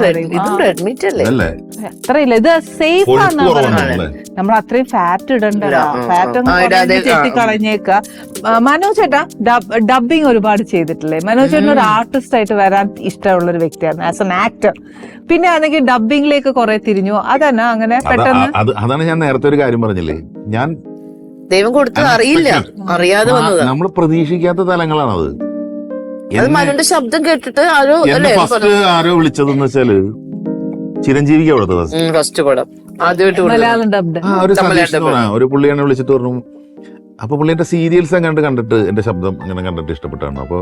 അല്ലേ? അത്രയില്ല, ഇത് സേഫ് ആണെന്നാ പറയുന്നത്. നമ്മൾ അത്രയും ഫാറ്റ് ഇടണ്ടല്ലോ, ഫാറ്റ് ചെത്തിക്കളഞ്ഞേക്ക. മനോജ് ചേട്ടാ ഡബിങ് ഒരുപാട് ചെയ്തിട്ടില്ലേ? മനോജ് ചേട്ടൻ ഒരു ആർട്ടിസ്റ്റ് ആയിട്ട് വരാൻ ഇഷ്ടമുള്ള ഒരു വ്യക്തിയാണ് ആസ് എൻ ആക്ടർ. പിന്നെ ആണെങ്കിൽ ഡബിങ്ങിലേക്ക് കുറെ തിരിഞ്ഞു. അതന്നെ അങ്ങനെ പെട്ടെന്ന്. അതാണ് ഞാൻ നേരത്തെ ഒരു കാര്യം പറഞ്ഞില്ലേ, ഞാൻ ദൈവം കൊടുത്തത് അറിയില്ല, അറിയാതെ വന്നത്. നമ്മൾ പ്രതീക്ഷിക്കാത്ത തലങ്ങളാണത്. മനുവിന്റെ ശബ്ദം കേട്ടിട്ട് ആരോ വിളിച്ചതെന്ന് വെച്ചാല് ചിരഞ്ജീവിക്ക് അവിടുത്തെ ഫസ്റ്റ് പടം ആദ്യമായിട്ട് മലയാളം ഡബ്ഡ് ഒരു പുള്ളിയാണ് വിളിച്ചിട്ട് പറഞ്ഞു. അപ്പൊ പുള്ളി എന്റെ സീരിയൽസ് കണ്ടിട്ട് എന്റെ ശബ്ദം അങ്ങനെ കണ്ടിട്ട് ഇഷ്ടപ്പെട്ടാണ്. അപ്പൊ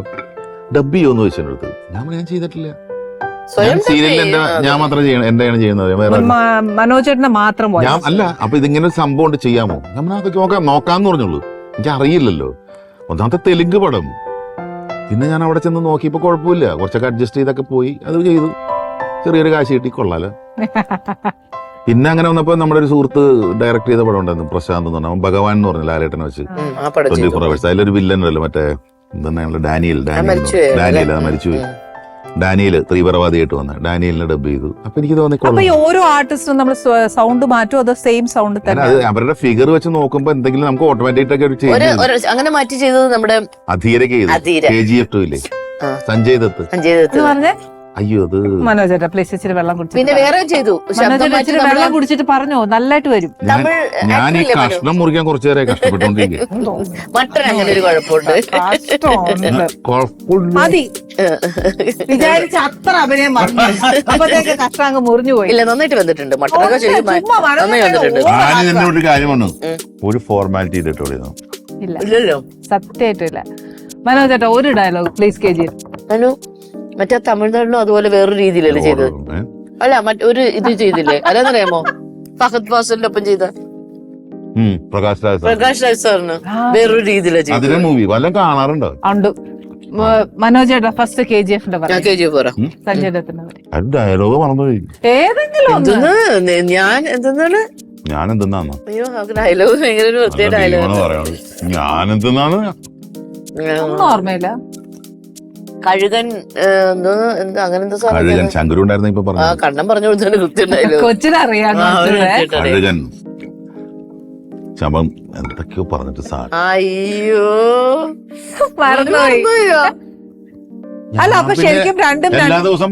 ഡബ് ചെയ്യുമെന്ന് ചോദിച്ചെന്റെ അടുത്ത്. ഞാൻ ചെയ്തിട്ടില്ല. സീരിയലിൽ ഞാൻ മാത്രം എന്റെയാണ് ചെയ്യുന്നത്, വേറെ മനോജ് ചേട്ടനെ മാത്രം ഞാൻ അല്ല. അപ്പൊ ഇതിങ്ങനെ ഒരു സംഭവം ഉണ്ട്, ചെയ്യാമോ? നമ്മൾ അതൊക്കെ നോക്കാന്ന് പറഞ്ഞുള്ളൂ, എനിക്ക് അറിയില്ലല്ലോ. ഒന്നാമത്തെ തെലുങ്ക് പടം. പിന്നെ ഞാൻ അവിടെ ചെന്ന് നോക്കിയപ്പോ കുഴപ്പമില്ല, കുറച്ചൊക്കെ അഡ്ജസ്റ്റ് ചെയ്തൊക്കെ പോയി അത് ചെയ്തു. ചെറിയൊരു കാശ് കിട്ടി, കൊള്ളാലോ. പിന്നെ അങ്ങനെ വന്നപ്പോ നമ്മുടെ ഒരു സുഹൃത്ത് ഡയറക്ട് ചെയ്ത പടം ഉണ്ടായിരുന്നു, പ്രശാന്ത് എന്ന് പറഞ്ഞ ഭഗവാൻ എന്ന് പറഞ്ഞു, ലാലേട്ടനെ വെച്ച് 24 hours. അതിലൊരു വില്ലൻ ഉണ്ടല്ലോ, മറ്റേ എന്താണ് ഡാനിയൽ മരിച്ചുപോയി. ഡാനിയൽ തീവ്രവാദിയായിട്ട് വന്ന ഡാനിയലിനെ ഡബ് ചെയ്തു. അപ്പൊ എനിക്ക് തോന്നി ഓരോ ആർട്ടിസ്റ്റും നമ്മൾ സൗണ്ട് മാറ്റും, അതോ സെയിം സൗണ്ട് തന്നെ? അവരുടെ ഫിഗർ വെച്ച് നോക്കുമ്പോ എന്തെങ്കിലും നമുക്ക് ഓട്ടോമാറ്റിക് അങ്ങനെ മാറ്റി ചെയ്തത് നമ്മുടെ അധീരക്ക് ചെയ്തു. KGF 2 ഇല്ലേ, സഞ്ജയ് ദത്ത് പറഞ്ഞേ. അയ്യോ അത് മനോജ് ചേട്ടാ പ്ലീസ് ഇച്ചിരി വെള്ളം കുടിച്ചു. പിന്നെ വേറെ ചെയ്തു, വെള്ളം കുടിച്ചിട്ട് പറഞ്ഞോ നന്നായിട്ട് വരും. ഞാൻ ഈ കഷ്ണം മുറിക്കാൻ കുറച്ചു നേരം കഷ്ടപ്പെട്ടുകൊണ്ടിരിക്കും. മട്ടൻ അങ്ങനെ ഒരു കുഴപ്പമുണ്ട്. മതി വിചാരിച്ച അത്ര അഭിനയം അപ്പത്തേക്ക് കഷ്ടാങ്ക് മുറിഞ്ഞു പോയി. ഇല്ല, നന്നായിട്ട് വന്നിട്ടുണ്ട് മട്ടനൊക്കെ. നന്നായി വന്നിട്ടുണ്ട്. ഞാൻ ഒരു കാര്യം വന്നു, ഒരു ഫോർമാലിറ്റി ഇട്ടിട്ടുള്ളൂ. ഇല്ലല്ലോ, സത്യമായിട്ടും ഇല്ല. മനോജ് ചേട്ടാ ഒരു ഡയലോഗ് പ്ലീസ്. KGF മനു മറ്റേ തമിഴ്നാടിനും അതുപോലെ വേറൊരു രീതിയിലല്ലേ ചെയ്തത്? അല്ല ഒരു ഇത് ചെയ്തില്ലേ, അതെന്നറിയാമോ? ഫഹദ് ഫാസിലിന്റെ ഒപ്പം ചെയ്ത പ്രകാശ് രാജ് സാറിന് വേറൊരു രീതിയിലാണ് ചെയ്തത്. മൂവി വല്ലതും കാണാറുണ്ടോ? ഉണ്ട്. മനോജ് ചേട്ടാ ഫസ്റ്റ് KGF സഞ്ജയ് ദത്തിന്റെ ഡയലോഗ് മറന്നുപോയി. ഏതെങ്കിലും ഞാൻ എന്തെന്നാണ് അയ്യോ ഡയലോഗ് ഭയങ്കര ഒരു പ്രത്യേക ഡയലോഗ്. ഞാൻ എന്തെന്നാണ് ഒന്നും ഓർമ്മയില്ല. കഴുകൻ അങ്ങനെ എന്തോ സാധനം ശങ്കരു ഉണ്ടായിരുന്നു. ഇപ്പൊ കണ്ണം പറഞ്ഞു കൊടുത്തതിന് കൃത്യം കൊച്ചിനറിയാം. കഴുകൻ ശബം എന്തൊക്കെയോ പറഞ്ഞിട്ട് അയ്യോ മറന്നുപോയോ? അല്ല അപ്പൊ ശരിക്കും രണ്ടും എല്ലാ ദിവസം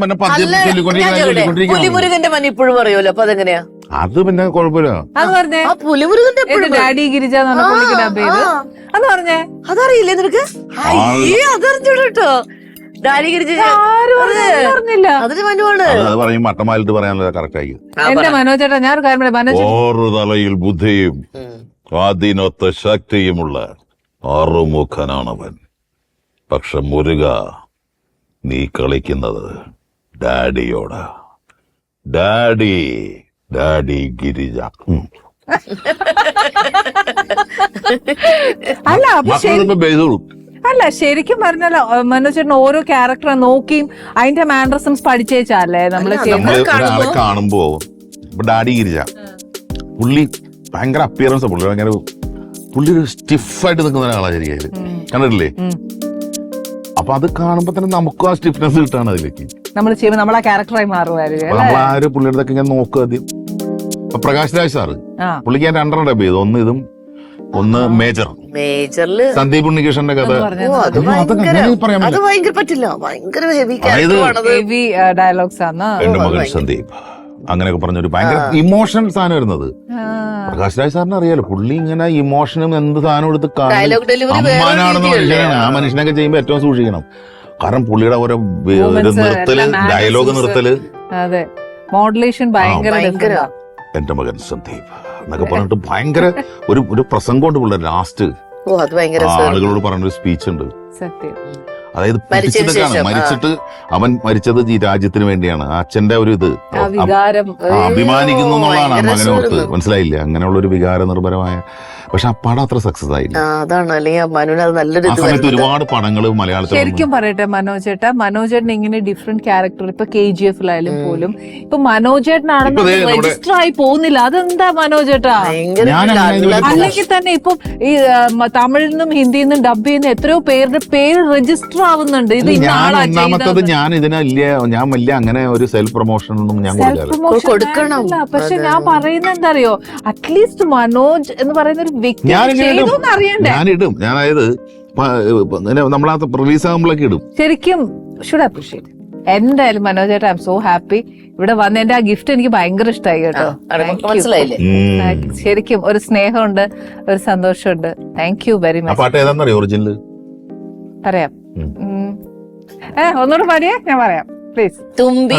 പുലിമുരുകന്റെ മന ഇപ്പോഴും പറയുമല്ലോ, അപ്പൊ അതെങ്ങനെയാ? അത് പിന്നെ കുഴപ്പമില്ല. അത് പറഞ്ഞേ പുലിമുരുകന്റെ ഡാഡി ഗിരിജ അത് പറഞ്ഞേ. അതറിയില്ലേ നിനക്ക്? അതറിഞ്ഞോട്ടോ ഡാഡി ഗിരിജ പറഞ്ഞില്ല. അതിന് മനുവാണ് അത് പറയും മട്ടമാലിട്ട് പറയാനുള്ള കറക്റ്റ് ആയി. എന്റെ മനോജ് ചേട്ടാ ഞാൻ ഒരു കാര്യം മനോജ് ഓറു തലയിൽ ബുദ്ധിയും അതിനൊത്ത ശക്തിയുമുള്ള ആറുമുഖനാണവൻ. പക്ഷെ മുരുക, നീ കളിക്കുന്നത് ഡാഡിയോടാ. ഡാഡി ഗിരിജ. അല്ല ശരിക്കും പറഞ്ഞാലോ മനോജ് ചേട്ടൻ ഓരോ ക്യാരക്ടറെ നോക്കിയും അതിന്റെ മാനറിസംസ് പഠിച്ചേച്ചല്ലേ നമ്മള് ഒരാളെ കാണുമ്പോ. ഡാഡി ഗിരിജ പുള്ളി ഭയങ്കര അപ്പിയറൻസ്, പുള്ളി ഒരു സ്റ്റിഫായിട്ട് നിൽക്കുന്ന ഒരാളായിരിക്കും കണ്ടിട്ടില്ലേ? അപ്പൊ അത് കാണുമ്പോ തന്നെ നമുക്കും ആ സ്റ്റിഫ്നെസ് കിട്ടാണ് അതിലേക്ക്. നമ്മൾ ചെയ്യുമ്പോൾ നമ്മളാ ക്യാരക്ടറായി മാറുമായിരിക്കും. നമ്മൾ ആ ഒരു പുള്ളിയുടെ അടുത്തൊക്കെ ഇങ്ങനെ നോക്കുക ആദ്യം. പ്രകാശ് രാജ് സാറ് പുള്ളിക്ക് ഞാൻ 2 ഡബ് ചെയ്തു. ഒന്ന് ഇതും ഒന്ന് മേജറില് സന്ദീപ് ഉണ്ണികൃഷ്ണന്റെ കഥ. ഹെവി ഡയലോഗ്സ് ആണ്. എന്റെ മകൻ സന്ദീപ് അങ്ങനെയൊക്കെ പറഞ്ഞൊരു ഭയങ്കര ഇമോഷൻ സാധനം വരുന്നത്. പ്രകാശ് രാജ് സാറിന് അറിയാലോ, പുള്ളി ഇങ്ങനെ ഇമോഷനും എന്ത് സാധനം എടുത്ത് അമ്മാനാണെന്ന് മനുഷ്യനാണ്. ആ മനുഷ്യനൊക്കെ ചെയ്യുമ്പോ ഏറ്റവും സൂക്ഷിക്കണം. കാരണം പുള്ളിയുടെ ഓരോ നിർത്തല്, ഡയലോഗ് നിർത്തല്, അതെ, മോഡുലേഷൻ ഭയങ്കര ഭയങ്കര. എന്റെ മകൻ സന്ദീപ് എന്നൊക്കെ പറഞ്ഞിട്ട് ഭയങ്കര ഒരു പ്രസംഗം കൊണ്ട് പുള്ളി ലാസ്റ്റ് ഓ അത് ഭയങ്കര ആളുകളോട് പറഞ്ഞൊരു സ്പീച്ച് ഉണ്ട്. സത്യം. അതായത് മരിച്ചതിന് ശേഷം, മരിച്ചിട്ട് അവൻ മരിച്ചത് ഈ രാജ്യത്തിന് വേണ്ടിയാണ്. ആ അച്ഛന്റെ ഒരു ഇത് ആ വികാരം അഭിമാനിക്കുന്നു എന്നുള്ളതാണ് ആ ഭയങ്കര മകനോർത്ത്. രസമായിരുന്നു. മനസ്സിലായില്ലേ? അങ്ങനെയുള്ള ഒരു വികാര നിർഭരമായ, പക്ഷെ ആ പടം അത്ര സക്സസ് ആയില്ല. അതാണ്, അല്ലെങ്കിൽ മനുവിന് അത് നല്ലൊരു ആ ഇത് സമയത്ത് വരുന്നത്. ഒരുപാട് പടങ്ങൾ മലയാളത്തിൽ ശരിക്കും പറയട്ടെ മനോജേട്ടാ, മനോജേട്ടൻ ഇങ്ങനെ ഡിഫറെന്റ് ക്യാരക്ടർ ഇപ്പൊ KGF-ലായാലും പോലും ഇപ്പൊ മനോജേട്ടനാണെന്ന് ഇപ്പൊ ദേ നമ്മുടെ- രജിസ്റ്റർ ആയി പോകുന്നില്ല. അതെന്താ മനോജേട്ടാ? ഭയങ്കര ഞാൻ ഒരു അങ്ങനെ ലാ- അല്ലെങ്കിൽ തന്നെ ഇപ്പൊ ഈ തമിഴിൽ നിന്നും ഹിന്ദിയിൽ നിന്നും ഡബ് ചെയ്യുന്ന എത്രയോ പേരുടെ പേര് രജിസ്റ്റർ ആവുന്നുണ്ട്. ഇത് ഇന്ന ഞാൻ ആളാ ഒന്നാമത്തത് ചെയ്തത്. ഞാൻ ഞാൻ വലിയ അങ്ങനെ ഒരു സെൽഫ് പ്രൊമോഷൻ ഒന്നും ഞാൻ സെൽഫ് കൊടുക്കാറില്ല. പ്രൊമോഷൻ കൊടുക്കണം. വേണ്ടല്ല. പക്ഷെ ഞാൻ പറയുന്നത് എന്താ അറിയോ, അറ്റ്ലീസ്റ്റ് മനോജ് എന്ന് പറയുന്ന ഒരു വ്യക്തി ഞാനിങ്ങനെ ഇടും. ചെയ്തു അറിയണ്ടേ? ഞാനിടും. ഞാൻ അതായത് നമ്മളാ റിലീസ് ആകുമ്പോഴേക്ക് ഇടും. ശരിക്കും ഷുഡ് അപ്രീഷിയേറ്റ്. എന്തായാലും മനോജേട്ടാ, ഐ എം സോ ഹാപ്പി ഇവിടെ വന്ന. എന്റെ ആ ഗിഫ്റ്റ് എനിക്ക് ഭയങ്കര ഇഷ്ടമായി കേട്ടോ. നമുക്ക് മനസ്സിലായില്ലേ? ശരിക്കും ഒരു സ്നേഹമുണ്ട്, ഒരു സന്തോഷമുണ്ട്. താങ്ക് യു വെരി ആ മച്ച്. പാട്ട് ഏതാന്നറിയോ ഒറിജിനൽ? പറയാം. ഒന്നുകൂടെ പാടിയേ, ഞാൻ പറയാം പ്ലീസ്. തുമ്പി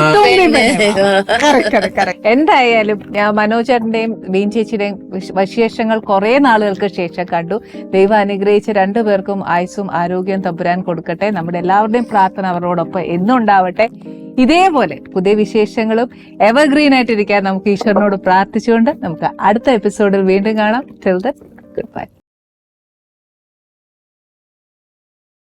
എന്തായാലും ഞാൻ മനോജേട്ടന്റെയും ബീൻ ചേച്ചിയുടെയും വിശേഷങ്ങൾ കുറെ നാളുകൾക്ക് ശേഷം കണ്ടു. ദൈവം അനുഗ്രഹിച്ച് രണ്ടുപേർക്കും ആയുസ്സും ആരോഗ്യവും തമ്പുരാൻ കൊടുക്കട്ടെ. നമ്മുടെ എല്ലാവരുടെയും പ്രാർത്ഥന അവരോടൊപ്പം എന്നും ഉണ്ടാവട്ടെ. ഇതേപോലെ പുതിയ വിശേഷങ്ങളും എവർഗ്രീൻ ആയിട്ടിരിക്കാൻ നമുക്ക് ഈശ്വരനോട് പ്രാർത്ഥിച്ചുകൊണ്ട് നമുക്ക് അടുത്ത എപ്പിസോഡിൽ വീണ്ടും കാണാം. Till then good bye.